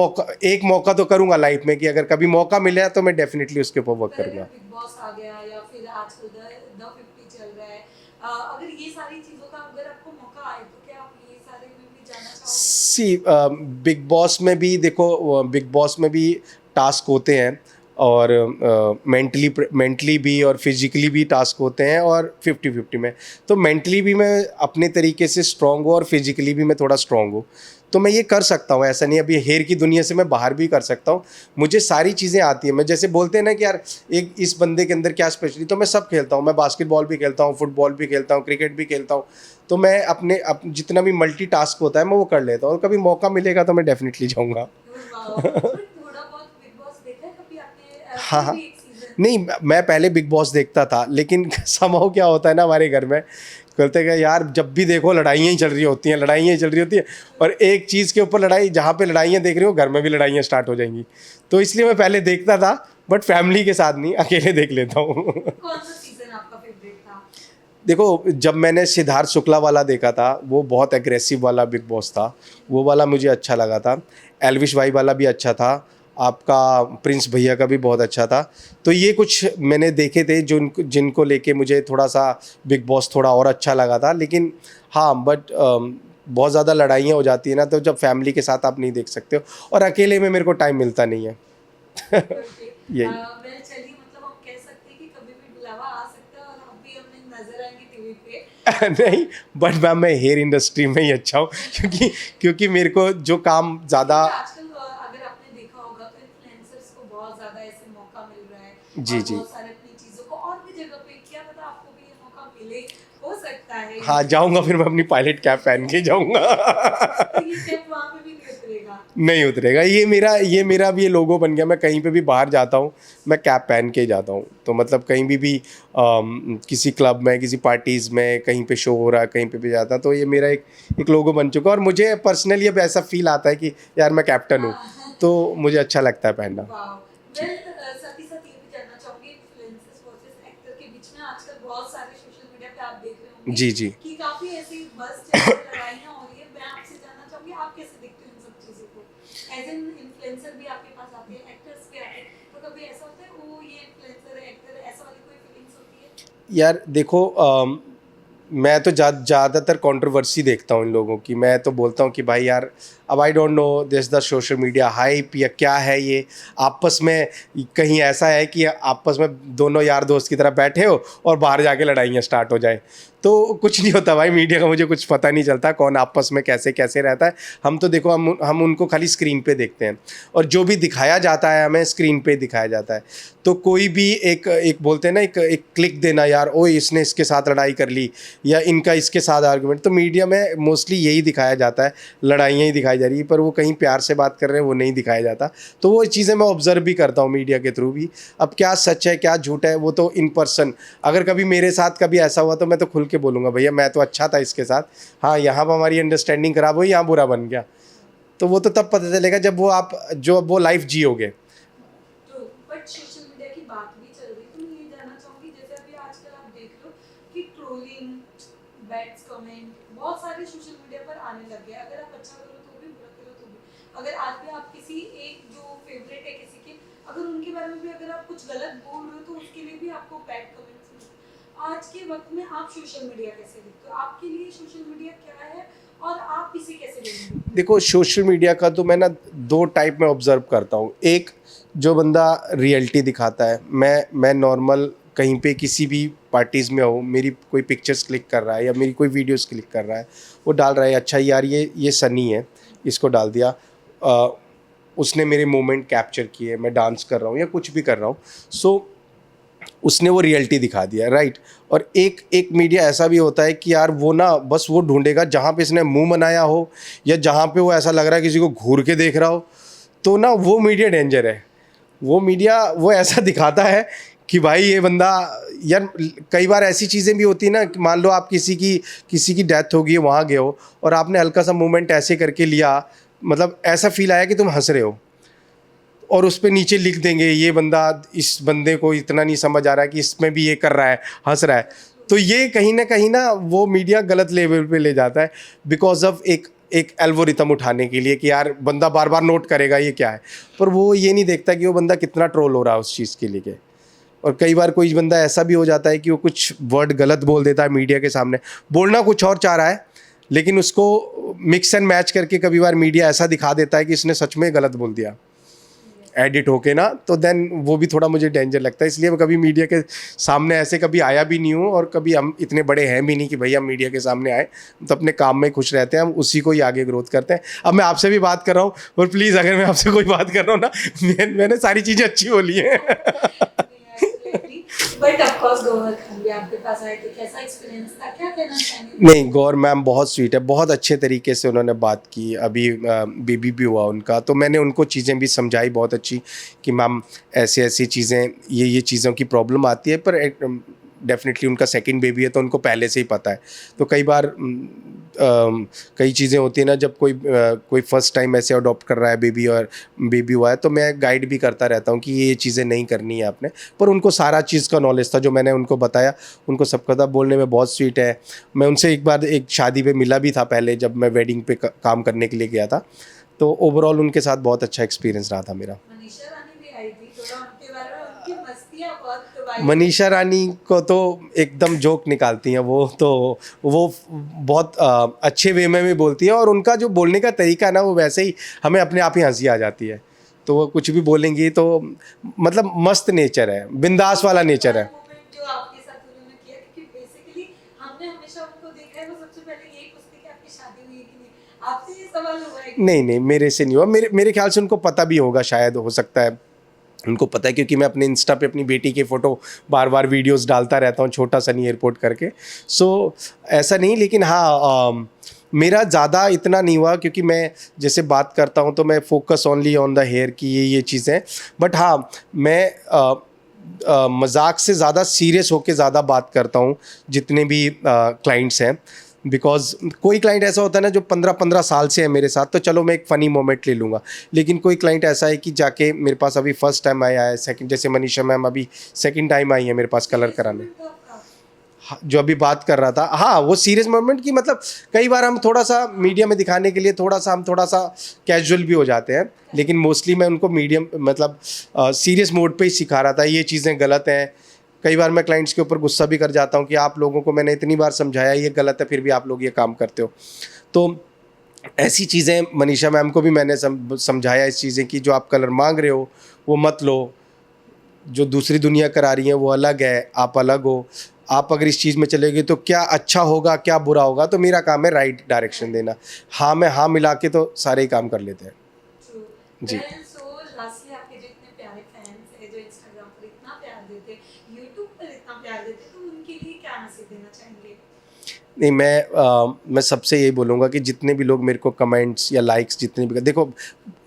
एक मौका तो करूँगा लाइफ में, कि अगर कभी मौका मिला तो मैं डेफिनेटली उसके ऊपर वर्क पर करूँगा। अगर बिग बॉस आ गया या फिर आजकल द 50 चल रहा है, अगर ये सारी चीजों का अगर आपको मौका आए तो क्या आप ये सारे में भी जाना चाहोगे? बिग बॉस में भी देखो, बिग बॉस में भी टास्क होते हैं, और मेंटली भी और फिजिकली भी टास्क होते हैं, और 50-50 में। तो मेंटली भी मैं अपने तरीके से स्ट्रांग हूँ और फिजिकली भी मैं थोड़ा स्ट्रांग हूँ, तो मैं ये कर सकता हूँ, ऐसा नहीं। अभी हेयर की दुनिया से मैं बाहर भी कर सकता हूँ, मुझे सारी चीज़ें आती हैं। मैं जैसे बोलते हैं ना कि यार एक इस बंदे के अंदर क्या स्पेशली, तो मैं सब खेलता हूँ, मैं बास्केटबॉल भी खेलता हूँ, फुटबॉल भी खेलता हूँ, क्रिकेट भी खेलता हूँ। तो मैं जितना भी मल्टी टास्क होता है मैं वो कर लेता हूँ, और कभी मौका मिलेगा तो मैं डेफिनेटली जाऊँगा। वाओ! फिर थोड़ा बहुत बिग बॉस देखा है कभी आपने? हाँ, कोई हाँ। भी एक सीजन? नहीं, मैं पहले बिग बॉस देखता था, लेकिन समहाउ क्या होता है ना हमारे घर में, कहते हैं कि यार जब भी देखो लड़ाइयाँ ही चल रही होती हैं, लड़ाइयाँ ही चल रही होती हैं, और एक चीज़ के ऊपर लड़ाई, जहाँ पे लड़ाइयाँ देख रही हो घर में भी लड़ाइयाँ स्टार्ट हो जाएंगी। तो इसलिए मैं पहले देखता था, बट फैमिली के साथ नहीं, अकेले देख लेता हूँ। कौन सा सीजन आपका फेवरेट था? देखो, जब मैंने सिद्धार्थ शुक्ला वाला देखा था, वो बहुत एग्रेसिव वाला बिग बॉस था, वो वाला मुझे अच्छा लगा था। एल्विश भाई वाला भी अच्छा था, आपका प्रिंस भैया का भी बहुत अच्छा था। तो ये कुछ मैंने देखे थे जो जिनको लेके मुझे थोड़ा सा बिग बॉस थोड़ा और अच्छा लगा था। लेकिन हाँ, बट बहुत ज़्यादा लड़ाइयाँ हो जाती है ना, तो जब फैमिली के साथ आप नहीं देख सकते हो, और अकेले में मेरे को टाइम मिलता नहीं है। ओके। यही। वेल चलिए, मतलब हम कह सकते हैं कि कभी भी बुलावा आ सकता है और हम भी हमें नजर आएंगे टीवी पे। नहीं, बट मैम मैं हेयर इंडस्ट्री में ही अच्छा हूँ, क्योंकि मेरे को जो काम ज़्यादा। क्योंकि आजकल अगर आपने देखा होगा तो इन्फ्लुएंसर्स को बहुत ज्यादा ऐसे मौका मिल रहा है, जी, और जी। बहुत सारे अपनी चीजों को और भी जगह पे, क्या पता आपको भी ये मौका मिले, हो सकता है इन हाँ, चीजों जाऊँगा, से। फिर मैं अपनी पायलट कैप पहन के जाऊँगा। तो ये स्टेप वहां पे भी नहीं उतरेगा? नहीं उतरेगा, ये मेरा भी ये लोगो बन गया। मैं कहीं पे भी बाहर जाता हूँ, मैं कैप पहन के ही जाता हूँ। तो मतलब कहीं भी किसी क्लब में, किसी पार्टीज़ में, कहीं पे शो हो रहा है, कहीं पे भी जाता, तो ये मेरा एक लोगो बन चुका है, और मुझे पर्सनली अब ऐसा फील आता है कि यार मैं कैप्टन हूँ, हाँ। तो मुझे अच्छा लगता है पहनना। वाओ! वेल, साथ ही साथ ये भी जानना चाहूंगी, इन्फ्लुएंसर्स वर्सेस एक्टर के बीच में आजकल बहुत सारे सोशल मीडिया पे आप देख रहे होंगे जी, जी। कि काफी ऐसी बस चल रही है, लड़ाइयाँ हो रही है। मैं आपसे जानना चाहूंगी, आप कैसे देखते हो इन सब चीजों को? एज एन इन्फ्लुएंसर भी आपके पास आते हैं, एक्टर्स भी आते हैं, तो कभी ऐसा होता है वो ये इन्फ्लुएंसर है, एक्टर है, ऐसा वाली कोई फीलिंग्स होती है? यार देखो, मैं तो ज़्यादातर कंट्रोवर्सी देखता हूँ इन लोगों की। मैं तो बोलता हूँ कि भाई यार, अब I don't know this the social media hype या क्या है ये, आपस में कहीं ऐसा है कि आपस में दोनों यार दोस्त की तरह बैठे हो और बाहर जाके लड़ाइयाँ स्टार्ट हो जाए। तो कुछ नहीं होता भाई, मीडिया का मुझे कुछ पता नहीं चलता कौन आपस में कैसे कैसे रहता है। हम तो देखो, हम उनको खाली स्क्रीन पे देखते हैं, और जो भी दिखाया जाता है हमें स्क्रीन पे दिखाया जाता है। तो कोई भी एक बोलते हैं ना, एक क्लिक देना, यार ओ इसने इसके साथ लड़ाई कर ली, या इनका इसके साथ आर्गुमेंट, तो मीडिया में मोस्टली यही दिखाया जाता है, लड़ाइयाँ ही दिखाई जा रही है, पर वो कहीं प्यार से बात कर रहे हैं वो नहीं दिखाया जाता। तो वो चीज़ें मैं ऑब्जर्व भी करता हूँ मीडिया के थ्रू भी। अब क्या सच है क्या झूठ है, वो तो इन पर्सन, अगर कभी मेरे साथ कभी ऐसा हुआ तो मैं तो खुल के बोलूँगा, भैया मैं तो अच्छा था इसके साथ, हाँ यहाँ पर हमारी अंडरस्टैंडिंग खराब हुई, यहाँ बुरा बन गया। तो वो तो तब पता चलेगा जब वो लाइफ जियोगे। तो बट सोशल मीडिया की बात भी चल रही, तो मैं ये जानना चाहूंगी, जैसे अभी आजकल आप देख लो कि ट्रोलिंग, बैड्स कमेंट बहुत सारे सोशल मीडिया पर आने लग गए। अगर आप अच्छा करो तो भी, बुरा करो तो भी। अगर आज भी आप किसी एक जो फेवरेट है किसी के, अगर उनके बारे में भी अगर आप कुछ गलत बोल रहे हो तो उसके लिए भी आपको बैड कमेंट्स मिलते हैं। आज के वक्त में आप सोशल मीडिया कैसे देखते हो? आपके लिए सोशल मीडिया क्या है और आप इसे कैसे देखते हो? देखो, सोशल मीडिया का तो मैं ना दो टाइप में ऑब्जर्व करता हूँ। एक जो बंदा रियलिटी दिखाता है, मैं नॉर्मल कहीं पे किसी भी पार्टीज़ में हो, मेरी कोई पिक्चर्स क्लिक कर रहा है या मेरी कोई वीडियोस क्लिक कर रहा है, वो डाल रहा है अच्छा यार ये सनी है, इसको डाल दिया, उसने मेरे मोमेंट कैप्चर किए, मैं डांस कर रहा हूँ या कुछ भी कर रहा हूँ, सो उसने वो रियलिटी दिखा दिया, राइट। और एक मीडिया ऐसा भी होता है कि यार वो ना बस वो ढूंढेगा जहाँ पे इसने मुंह बनाया हो, या जहाँ पे वो ऐसा लग रहा है किसी को घूर के देख रहा हो, तो ना वो मीडिया डेंजर है। वो मीडिया वो ऐसा दिखाता है कि भाई ये बंदा, यार कई बार ऐसी चीज़ें भी होती है ना कि मान लो आप किसी की डेथ हो गई, वहाँ गए हो और आपने हल्का सा मूवमेंट ऐसे करके लिया, मतलब ऐसा फील आया कि तुम हंस रहे हो, और उस पे नीचे लिख देंगे ये बंदा, इस बंदे को इतना नहीं समझ आ रहा है कि इसमें भी ये कर रहा है, हंस रहा है। तो ये कहीं ना वो मीडिया गलत लेवल पे ले जाता है, बिकॉज ऑफ एक एक एल्गोरिथम उठाने के लिए कि यार बंदा बार बार नोट करेगा ये क्या है, पर वो ये नहीं देखता कि वो बंदा कितना ट्रोल हो रहा है उस चीज़ के लिए। और कई बार कोई बंदा ऐसा भी हो जाता है कि वो कुछ वर्ड गलत बोल देता है मीडिया के सामने, बोलना कुछ और चाह रहा है लेकिन उसको मिक्स एंड मैच करके कभी बार मीडिया ऐसा दिखा देता है कि इसने सच में गलत बोल दिया एडिट होके ना, तो देन वो भी थोड़ा मुझे डेंजर लगता है। इसलिए मैं कभी मीडिया के सामने ऐसे कभी आया भी नहीं हूँ, और कभी हम इतने बड़े हैं भी नहीं कि भैया मीडिया के सामने आए, तो अपने काम में खुश रहते हैं, हम उसी को ही आगे ग्रोथ करते हैं। अब मैं आपसे भी बात कर रहा हूँ, और प्लीज़ अगर मैं आपसे कोई बात कर रहा हूँ ना, मैंने सारी चीज़ें अच्छी बोली हैं। But of course Gauahar Khan भी आपके पास आए थे, कैसा एक्सपीरियंस था, क्या कहना चाहेंगे? नहीं, गौर मैम बहुत स्वीट है, बहुत अच्छे तरीके से उन्होंने बात की। अभी बेबी भी हुआ उनका, तो मैंने उनको चीज़ें भी समझाई बहुत अच्छी कि मैम ऐसी ऐसी चीज़ें, ये चीज़ों की प्रॉब्लम आती है, पर डेफिनेटली उनका सेकंड बेबी है तो उनको पहले से ही पता है। तो कई बार कई चीज़ें होती हैं ना, जब कोई फर्स्ट टाइम ऐसे अडॉप्ट कर रहा है बेबी और बेबी हुआ है, तो मैं गाइड भी करता रहता हूँ कि ये चीज़ें नहीं करनी है आपने। पर उनको सारा चीज़ का नॉलेज था जो मैंने उनको बताया, उनको सब पता, बोलने में बहुत स्वीट है। मैं उनसे एक बार एक शादी पे मिला भी था पहले, जब मैं वेडिंग पे काम करने के लिए गया था। तो ओवरऑल उनके साथ बहुत अच्छा एक्सपीरियंस रहा था मेरा। मनीषा रानी भी आई थी, थोड़ा उनके बारे में, उनकी मस्तियाँ बहुत वाहियात मनीषा रानी को तो एकदम जोक निकालती हैं वो बहुत अच्छे वे में भी बोलती हैं, और उनका जो बोलने का तरीका है ना, वो वैसे ही हमें अपने आप ही हंसी आ जाती है। तो वो कुछ भी बोलेंगी तो मतलब मस्त नेचर है, बिंदास वाला नेचर है। मोमेंट जो आपके साथ उन्होंने किया, क्योंकि बेसिकली हमने हमेशा उनको देखा है, वो सबसे पहले यही पूछते कि आपकी शादी हुई है कि नहीं। आपसे ये सवाल हुआ है कि नहीं नहीं, मेरे से नहीं हुआ। मेरे ख्याल से उनको पता भी होगा, शायद हो सकता है उनको पता है, क्योंकि मैं अपने इंस्टा पे अपनी बेटी की फ़ोटो बार बार वीडियोस डालता रहता हूँ, छोटा सनी एयरपोर्ट करके। सो ऐसा नहीं, लेकिन हाँ मेरा ज़्यादा इतना नहीं हुआ, क्योंकि मैं जैसे बात करता हूँ तो मैं focus only on the hair की ये चीज़ें। बट हाँ, मैं मजाक से ज़्यादा सीरियस होके ज़्यादा बात करता हूँ जितने भी क्लाइंट्स हैं। बिकॉज कोई क्लाइंट ऐसा होता है ना जो 15-15 साल से है मेरे साथ, तो चलो मैं एक फ़नी मोमेंट ले लूँगा। लेकिन कोई क्लाइंट ऐसा है कि जाके मेरे पास अभी फर्स्ट टाइम आया है, सेकंड, जैसे मनीषा मैम अभी सेकंड टाइम आई है मेरे पास कलर कराने। तो आपका हाँ, जो अभी बात कर रहा था, हाँ वो सीरियस मोमेंट की, मतलब कई बार हम थोड़ा सा मीडिया में दिखाने के लिए थोड़ा सा कैजुअल भी हो जाते हैं, लेकिन मोस्टली मैं उनको मीडियम मतलब सीरियस मोड पे ही सिखा रहा था, ये चीज़ें गलत हैं। कई बार मैं क्लाइंट्स के ऊपर गुस्सा भी कर जाता हूँ कि आप लोगों को मैंने इतनी बार समझाया ये गलत है, फिर भी आप लोग ये काम करते हो। तो ऐसी चीज़ें मनीषा मैम को भी मैंने समझाया, इस चीज़ें की जो आप कलर मांग रहे हो वो मत लो, जो दूसरी दुनिया करा रही है वो अलग है, आप अलग हो। आप अगर इस चीज़ में चलेंगे तो क्या अच्छा होगा क्या बुरा होगा, तो मेरा काम है राइट डायरेक्शन देना। हाँ में हाँ मिला के तो सारे ही काम कर लेते हैं। ट्रू। जी। सो लास्टली, आपके जो इतने प्यारे फैंस हैं, जो इंस्टाग्राम पर इतना प्यार देते, यूट्यूब पर इतना प्यार देते, तो उनके लिए क्या मैसेज देना चाहेंगे? नहीं, मैं सबसे यही बोलूँगा कि जितने भी लोग मेरे को कमेंट्स या लाइक्स जितने भी, देखो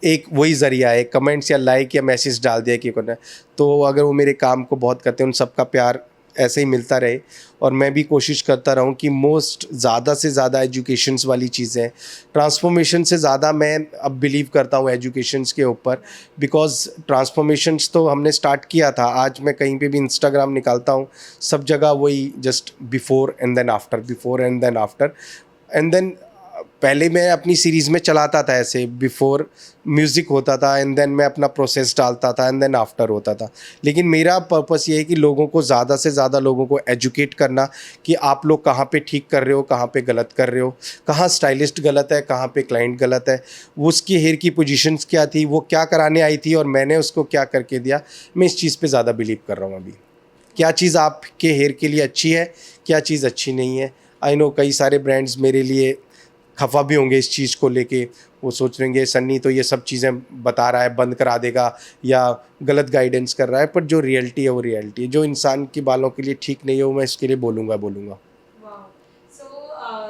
एक वही ज़रिया है, कमेंट्स या लाइक या मैसेज डाल दिया कि करना है, तो अगर वो मेरे काम को बहुत करते हैं, उन सबका प्यार ऐसे ही मिलता रहे। और मैं भी कोशिश करता रहूँ कि मोस्ट ज़्यादा से ज़्यादा एजुकेशंस वाली चीज़ें, ट्रांसफॉर्मेशन से ज़्यादा मैं अब बिलीव करता हूँ एजुकेशंस के ऊपर। बिकॉज ट्रांसफॉर्मेशंस तो हमने स्टार्ट किया था, आज मैं कहीं पे भी इंस्टाग्राम निकालता हूँ, सब जगह वही just before and then after, before and then after. And then पहले मैं अपनी सीरीज़ में चलाता था ऐसे, बिफोर म्यूज़िक होता था एंड देन मैं अपना प्रोसेस डालता था एंड देन आफ्टर होता था। लेकिन मेरा पर्पस ये है कि लोगों को ज़्यादा से ज़्यादा लोगों को एजुकेट करना कि आप लोग कहाँ पे ठीक कर रहे हो, कहाँ पे गलत कर रहे हो, कहाँ स्टाइलिस्ट गलत है, कहाँ पे क्लाइंट गलत है, वो उसकी हेयर की पोजीशंस क्या थी, वो क्या कराने आई थी और मैंने उसको क्या करके दिया। मैं इस चीज़ पे ज़्यादा बिलीव कर रहा हूँ अभी, क्या चीज़ आपके हेयर के लिए अच्छी है, क्या चीज़ अच्छी नहीं है। आई नो कई सारे ब्रांड्स मेरे लिए खफा भी होंगे इस चीज़ को लेके, वो सोच रहेंगे सन्नी तो ये सब चीज़ें बता रहा है, बंद करा देगा या गलत गाइडेंस कर रहा है। पर जो रियलिटी है वो रियलिटी है, जो इंसान की बालों के लिए ठीक नहीं है वो मैं इसके लिए बोलूँगा। वाओ। सो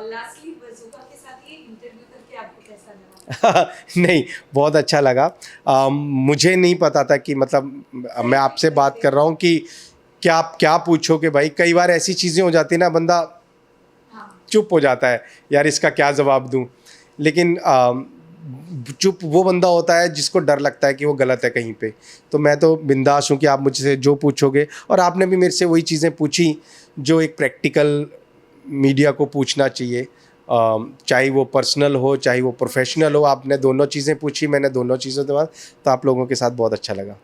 लास्टली, बजूका के साथ ये इंटरव्यू करके आपको कैसा लगा? नहीं, बहुत अच्छा लगा। मुझे नहीं पता था कि मतलब मैं आपसे बात कर रहा हूँ कि क्या आप क्या पूछोगे भाई। कई बार ऐसी चीज़ें हो जाती है ना, बंदा हाँ चुप हो जाता है, यार इसका क्या जवाब दूं। लेकिन चुप वो बंदा होता है जिसको डर लगता है कि वो गलत है कहीं पे। तो मैं तो बिंदास हूँ कि आप मुझसे जो पूछोगे, और आपने भी मेरे से वही चीज़ें पूछी जो एक प्रैक्टिकल मीडिया को पूछना चाहिए। चाहे वो पर्सनल हो चाहे वो प्रोफेशनल हो, आपने दोनों चीज़ें पूछी, मैंने दोनों चीज़ों के बाद, तो आप लोगों के साथ बहुत अच्छा लगा।